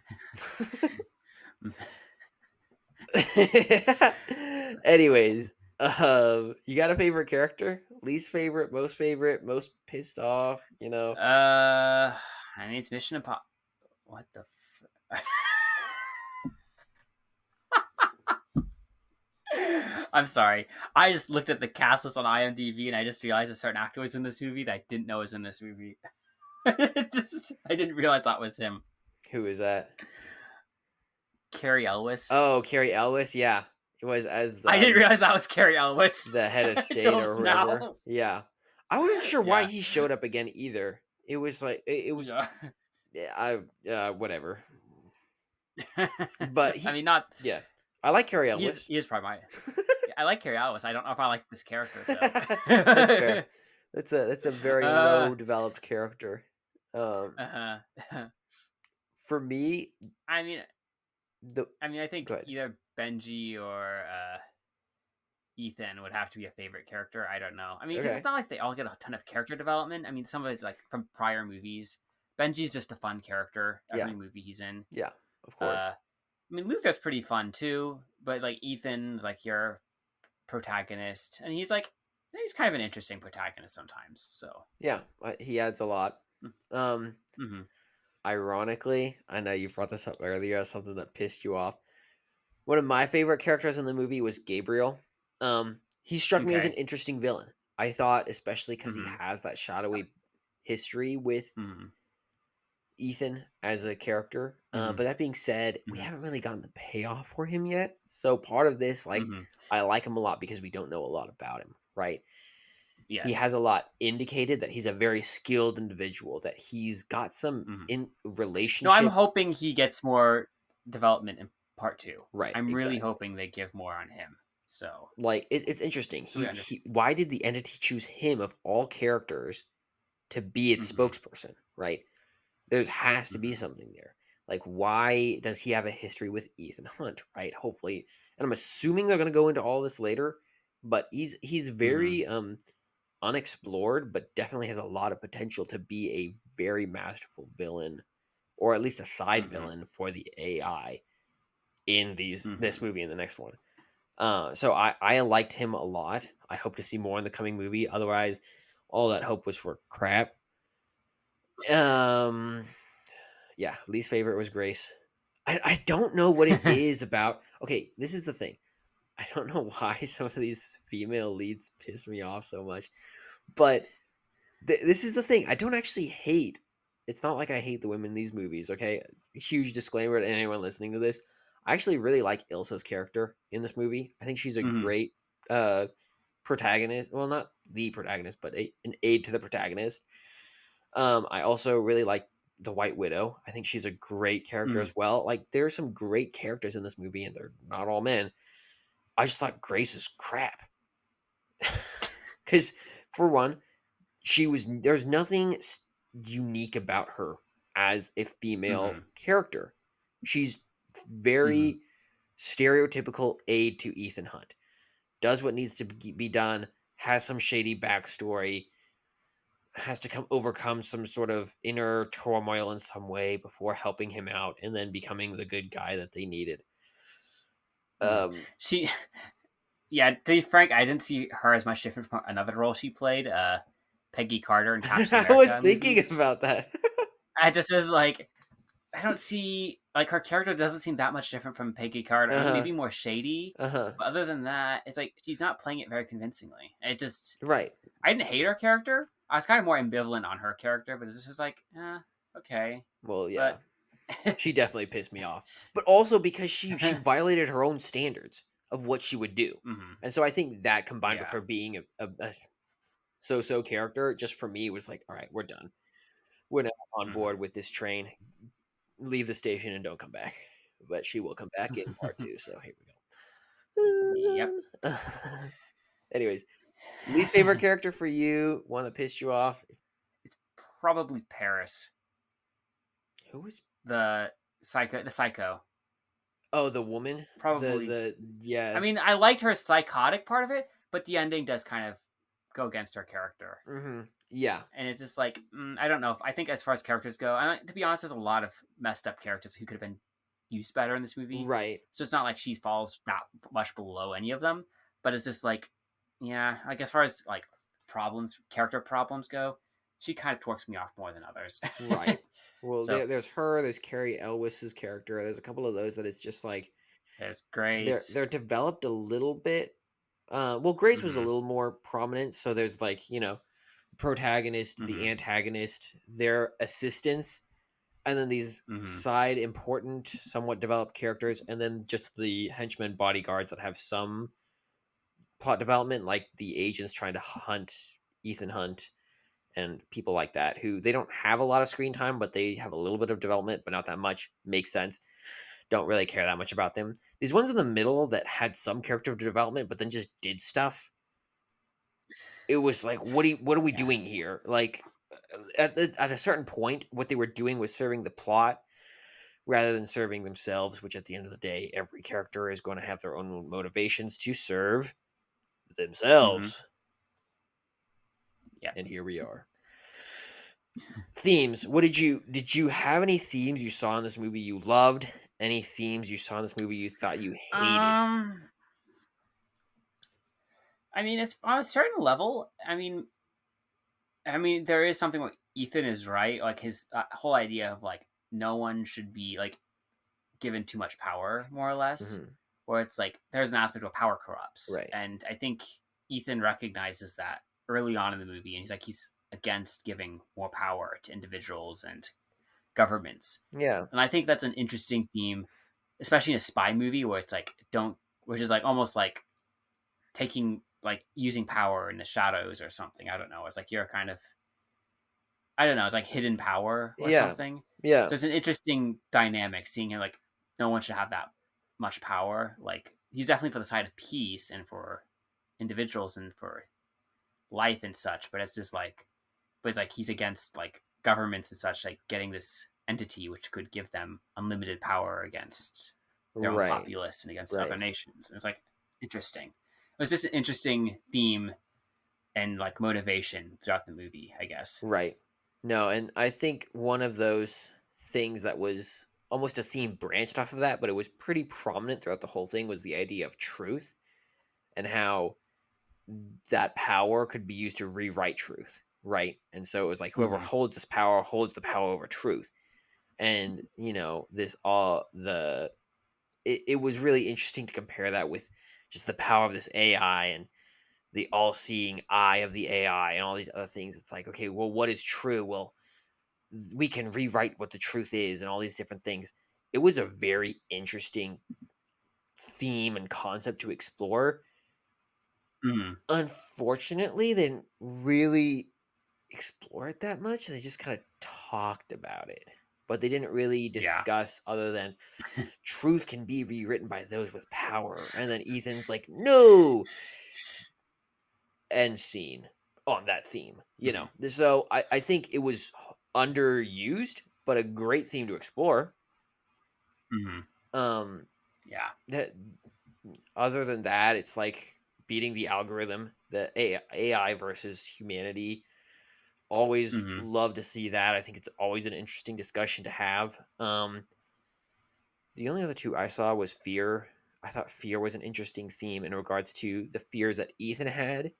Anyways. You got a favorite character? Least favorite? Most pissed off? I mean, it's Mission Impossible. What the? I'm sorry. I just looked at the cast list on IMDb and I just realized a certain actor was in this movie that I didn't know was in this movie. I didn't realize that was him. Who is that? Cary Elwes. Oh, Cary Elwes. Yeah. It was I didn't realize that was Cary Elwes, the head of state or whatever. Now. Yeah, I wasn't sure why he showed up again either. It was like whatever. But I mean, not. Yeah, I like Carrie Elwes. He is probably my. I like Carrie Elwes. I don't know if I like this character That's fair. though. That's a very low developed character. Uh-huh. For me, I mean, the I think go ahead. either Benji or Ethan would have to be a favorite character. I don't know. I mean, because Okay. it's not like they all get a ton of character development. I mean, some of it's like from prior movies. Benji's just a fun character every movie he's in. Yeah, of course. I mean, Luther's pretty fun too, but like Ethan's like your protagonist, and he's kind of an interesting protagonist sometimes. So yeah, he adds a lot. mm-hmm. Ironically, I know you brought this up earlier as something that pissed you off. One of my favorite characters in the movie was Gabriel. He struck me as an interesting villain. I thought, especially because he has that shadowy history with Ethan as a character. But that being said, we haven't really gotten the payoff for him yet. So part of this, like, I like him a lot because we don't know a lot about him, right? Yes. He has a lot indicated that he's a very skilled individual, that he's got some in relationship. No, I'm hoping he gets more development in part 2. Right. I'm really hoping they give more on him. So, like, it's interesting. Why did the entity choose him of all characters to be its spokesperson, right? There has to be something there. Like, why does he have a history with Ethan Hunt, right? Hopefully, and I'm assuming they're going to go into all this later, but he's very unexplored, but definitely has a lot of potential to be a very masterful villain, or at least a side villain for the AI in this movie and the next one. So I liked him a lot. I hope to see more in the coming movie. Otherwise, all that hope was for crap. Yeah, least favorite was Grace. I don't know what it is about. Okay, this is the thing. I don't know why some of these female leads piss me off so much, but this is the thing. I don't actually hate. It's not like I hate the women in these movies. Okay, huge disclaimer to anyone listening to this. I actually really like Ilsa's character in this movie. I think she's a great protagonist. Well, not the protagonist, but an aid to the protagonist. I also really like the White Widow. I think she's a great character as well. Like, there's some great characters in this movie, and they're not all men. I just thought Grace is crap. Because, for one, there's nothing unique about her as a female character. She's very stereotypical aid to Ethan Hunt. Does what needs to be done, has some shady backstory, has to overcome some sort of inner turmoil in some way before helping him out and then becoming the good guy that they needed. Yeah, to be frank, I didn't see her as much different from another role she played, Peggy Carter in Captain America. I was thinking about that. I just was like, I don't see, like, her character doesn't seem that much different from Peggy Carter. Maybe more shady. But other than that, it's like she's not playing it very convincingly. It just I didn't hate her character. I was kind of more ambivalent on her character, but it's just like, okay. Well, yeah, she definitely pissed me off. But also because she violated her own standards of what she would do, and so I think that combined with her being a so-so character, just for me was like, all right, we're done. We're not on board with this train. Leave the station and don't come back. But she will come back in part 2, so here we go. Yep. Anyways, least favorite character for you, one that pissed you off? It's probably Paris. Who was the psycho? Oh, the woman? Probably. Yeah. I mean, I liked her psychotic part of it, but the ending does kind of go against her character. Yeah. And it's just like, I don't know. I think as far as characters go, to be honest, there's a lot of messed up characters who could have been used better in this movie. Right. So it's not like she falls that much below any of them, but it's just like, yeah, like as far as like character problems go, she kind of torques me off more than others. Right. Well, there's her, there's Carrie Elwes's character. There's a couple of those that it's just like, there's Grace. They're developed a little bit. Well, Grace was a little more prominent. So there's like, protagonist, the antagonist, their assistants, and then these side important, somewhat developed characters, and then just the henchmen bodyguards that have some plot development, like the agents trying to hunt Ethan Hunt and people like that, who they don't have a lot of screen time, but they have a little bit of development, but not that much. Makes sense. don't really care that much about them. These ones in the middle that had some character development, but then just did stuff. It was like, what are we doing here? Like, at a certain point, what they were doing was serving the plot rather than serving themselves. Which, at the end of the day, every character is going to have their own motivations to serve themselves. Yeah. And here we are. Themes. What did you have any themes you saw in this movie you loved? Any themes you saw in this movie you thought you hated? I mean, it's on a certain level. I mean, there is something where Ethan is right. Like his whole idea of like no one should be like given too much power, more or less. Mm-hmm. Where it's like there's an aspect where power corrupts, Right. And I think Ethan recognizes that early on in the movie, and he's against giving more power to individuals and governments. Yeah. And I think that's an interesting theme, especially in a spy movie where it's like which is like almost like taking like using power in the shadows or something. I don't know. It's like you're kind of it's like hidden power or something. Yeah. So it's an interesting dynamic seeing him like no one should have that much power. Like he's definitely for the side of peace and for individuals and for life and such, but it's just like it's like he's against like governments and such, like getting this entity which could give them unlimited power against their own populace and against other nations. And it's like interesting. It was just an interesting theme and like motivation throughout the movie, I guess. Right. No, and I think one of those things that was almost a theme branched off of that, but it was pretty prominent throughout the whole thing, was the idea of truth and how that power could be used to rewrite truth, right? And so it was like whoever holds this power holds the power over truth. And it was really interesting to compare that with just the power of this AI and the all-seeing eye of the AI and all these other things. It's like, okay, well, what is true? Well, we can rewrite what the truth is and all these different things. It was a very interesting theme and concept to explore. Unfortunately, they didn't really explore it that much. They just kind of talked about it, but they didn't really discuss other than truth can be rewritten by those with power. And then Ethan's like, no, end scene on that theme, So I think it was underused, but a great theme to explore. Other than that, it's like beating the algorithm, the AI versus humanity. Always love to see that. I think it's always an interesting discussion to have. The only other two I saw was fear. I thought fear was an interesting theme in regards to the fears that Ethan had,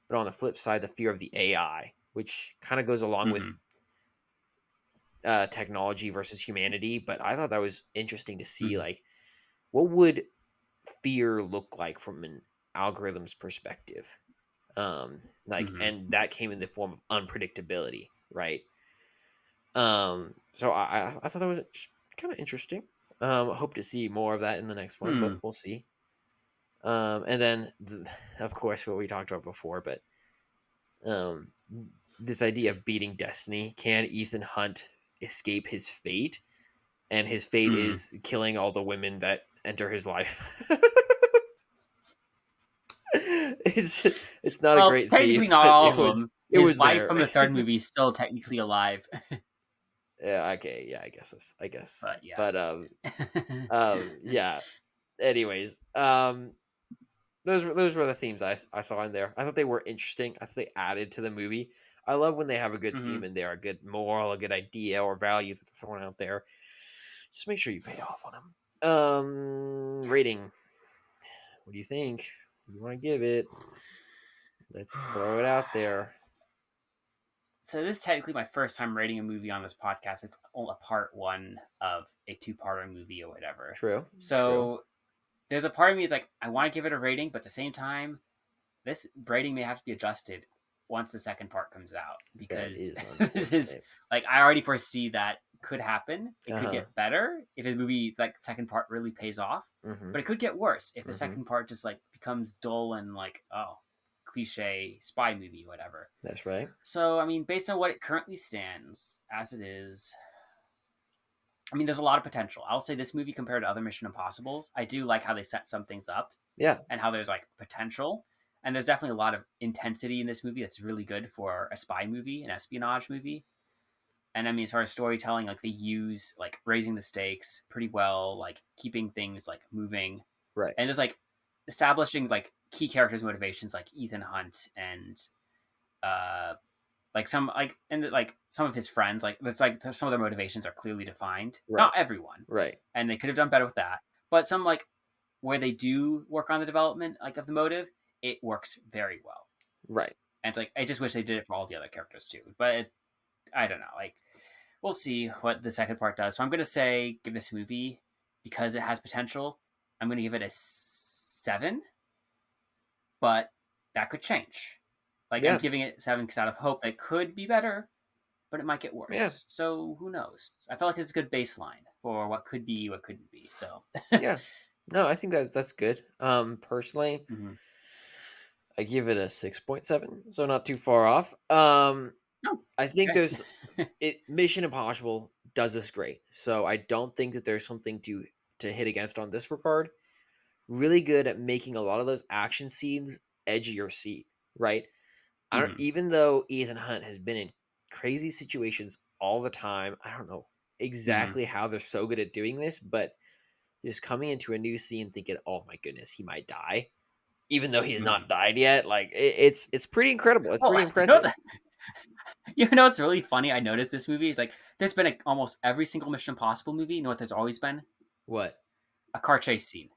but on the flip side, the fear of the AI, which kind of goes along with technology versus humanity. But I thought that was interesting to see, like, what would fear look like from an algorithm's perspective? And that came in the form of unpredictability, right? So I thought that was just kind of interesting. Hope to see more of that in the next one, but we'll see. And then, of course, what we talked about before, but this idea of beating destiny. Can Ethan Hunt escape his fate? And his fate is killing all the women that enter his life. It's not a great technically theme. Not all of them. His wife there. from the third movie is still technically alive. Yeah. Okay. Yeah. I guess. But yeah. But yeah. Anyways, those were the themes I saw in there. I thought they were interesting. I thought they added to the movie. I love when they have a good theme in there, a good moral, a good idea or value that they're throwing out there. Just make sure you pay off on them. Rating. What do you think? What do you want to give it? Let's throw it out there. So this is technically my first time rating a movie on this podcast. It's a part one of a two-parter movie or whatever. True. So there's a part of me is like, I want to give it a rating, but at the same time, this rating may have to be adjusted once the second part comes out, because this is like, I already foresee that could happen. It could get better if the movie, like, second part really pays off, but it could get worse if the second part just like becomes dull and like, oh, cliche spy movie, whatever. That's right. So I mean, based on what it currently stands as it is, I mean, there's a lot of potential. I'll say this movie compared to other Mission Impossibles, I do like how they set some things up. Yeah. And how there's like potential. And there's definitely a lot of intensity in this movie that's really good for a spy movie, an espionage movie. And I mean, as far as storytelling, like they use like raising the stakes pretty well, like keeping things like moving. Right. And just like establishing like key characters' motivations, like Ethan Hunt and like some of his friends, like it's like some of their motivations are clearly defined. Right. Not everyone. Right. And they could have done better with that. But some like where they do work on the development like of the motive, it works very well. Right. And it's like I just wish they did it for all the other characters too. But I don't know. Like we'll see what the second part does. So I'm gonna say give this movie, because it has potential, I'm gonna give it a 7. But that could change. Like I'm giving it 7 because out of hope it could be better, but it might get worse. Yeah. So who knows? I feel like it's a good baseline for what could be, what couldn't be. So yeah. No, I think that's good. Personally, I give it a 6.7, so not too far off. I think there's Mission Impossible does this great, so I don't think that there's something to hit against on this regard. Really good at making a lot of those action scenes edge of your seat, right? Even though Ethan Hunt has been in crazy situations all the time, I don't know exactly how they're so good at doing this, but just coming into a new scene thinking, oh my goodness, he might die, even though he has not died yet. Like it's pretty incredible. It's pretty impressive. You know what's really funny? I noticed this movie is like there's been almost every single Mission Impossible movie. You know what there's always been? What? A car chase scene.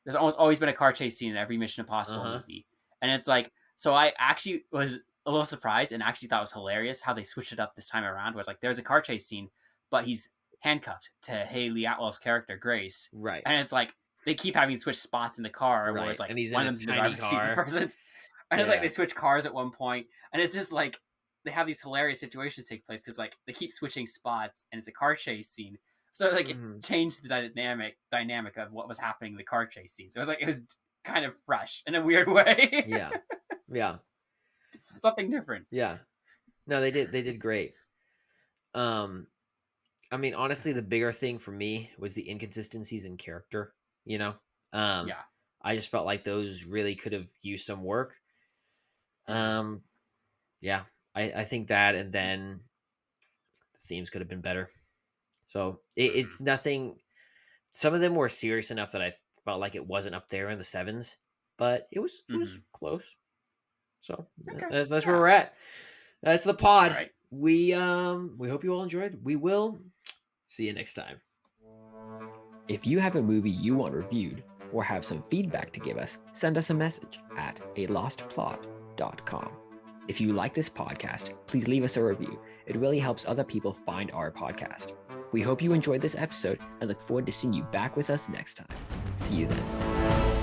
There's almost always been a car chase scene in every Mission Impossible movie. And it's like, so I actually was a little surprised and actually thought it was hilarious how they switched it up this time around, where it's like there's a car chase scene, but he's handcuffed to Haley Atwell's character, Grace. Right. And it's like they keep having to switch spots in the car where it's like and he's one in of them's a in the driver's seat, the person's. And it's like they switch cars at one point, and it's just like they have these hilarious situations take place because like they keep switching spots and it's a car chase scene. So like it changed the dynamic of what was happening in the car chase scene. So it was like it was kind of fresh in a weird way. Yeah. Something different. Yeah. No, they did great. I mean, honestly, the bigger thing for me was the inconsistencies in character, you know? I just felt like those really could have used some work. Yeah, I think that, and then the themes could have been better. So it's nothing. Some of them were serious enough that I felt like it wasn't up there in the 7s, but it was close. So that's where we're at. That's the pod. Right. We hope you all enjoyed. We will see you next time. If you have a movie you want reviewed or have some feedback to give us, send us a message at alostplot.com. If you like this podcast, please leave us a review. It really helps other people find our podcast. We hope you enjoyed this episode and look forward to seeing you back with us next time. See you then.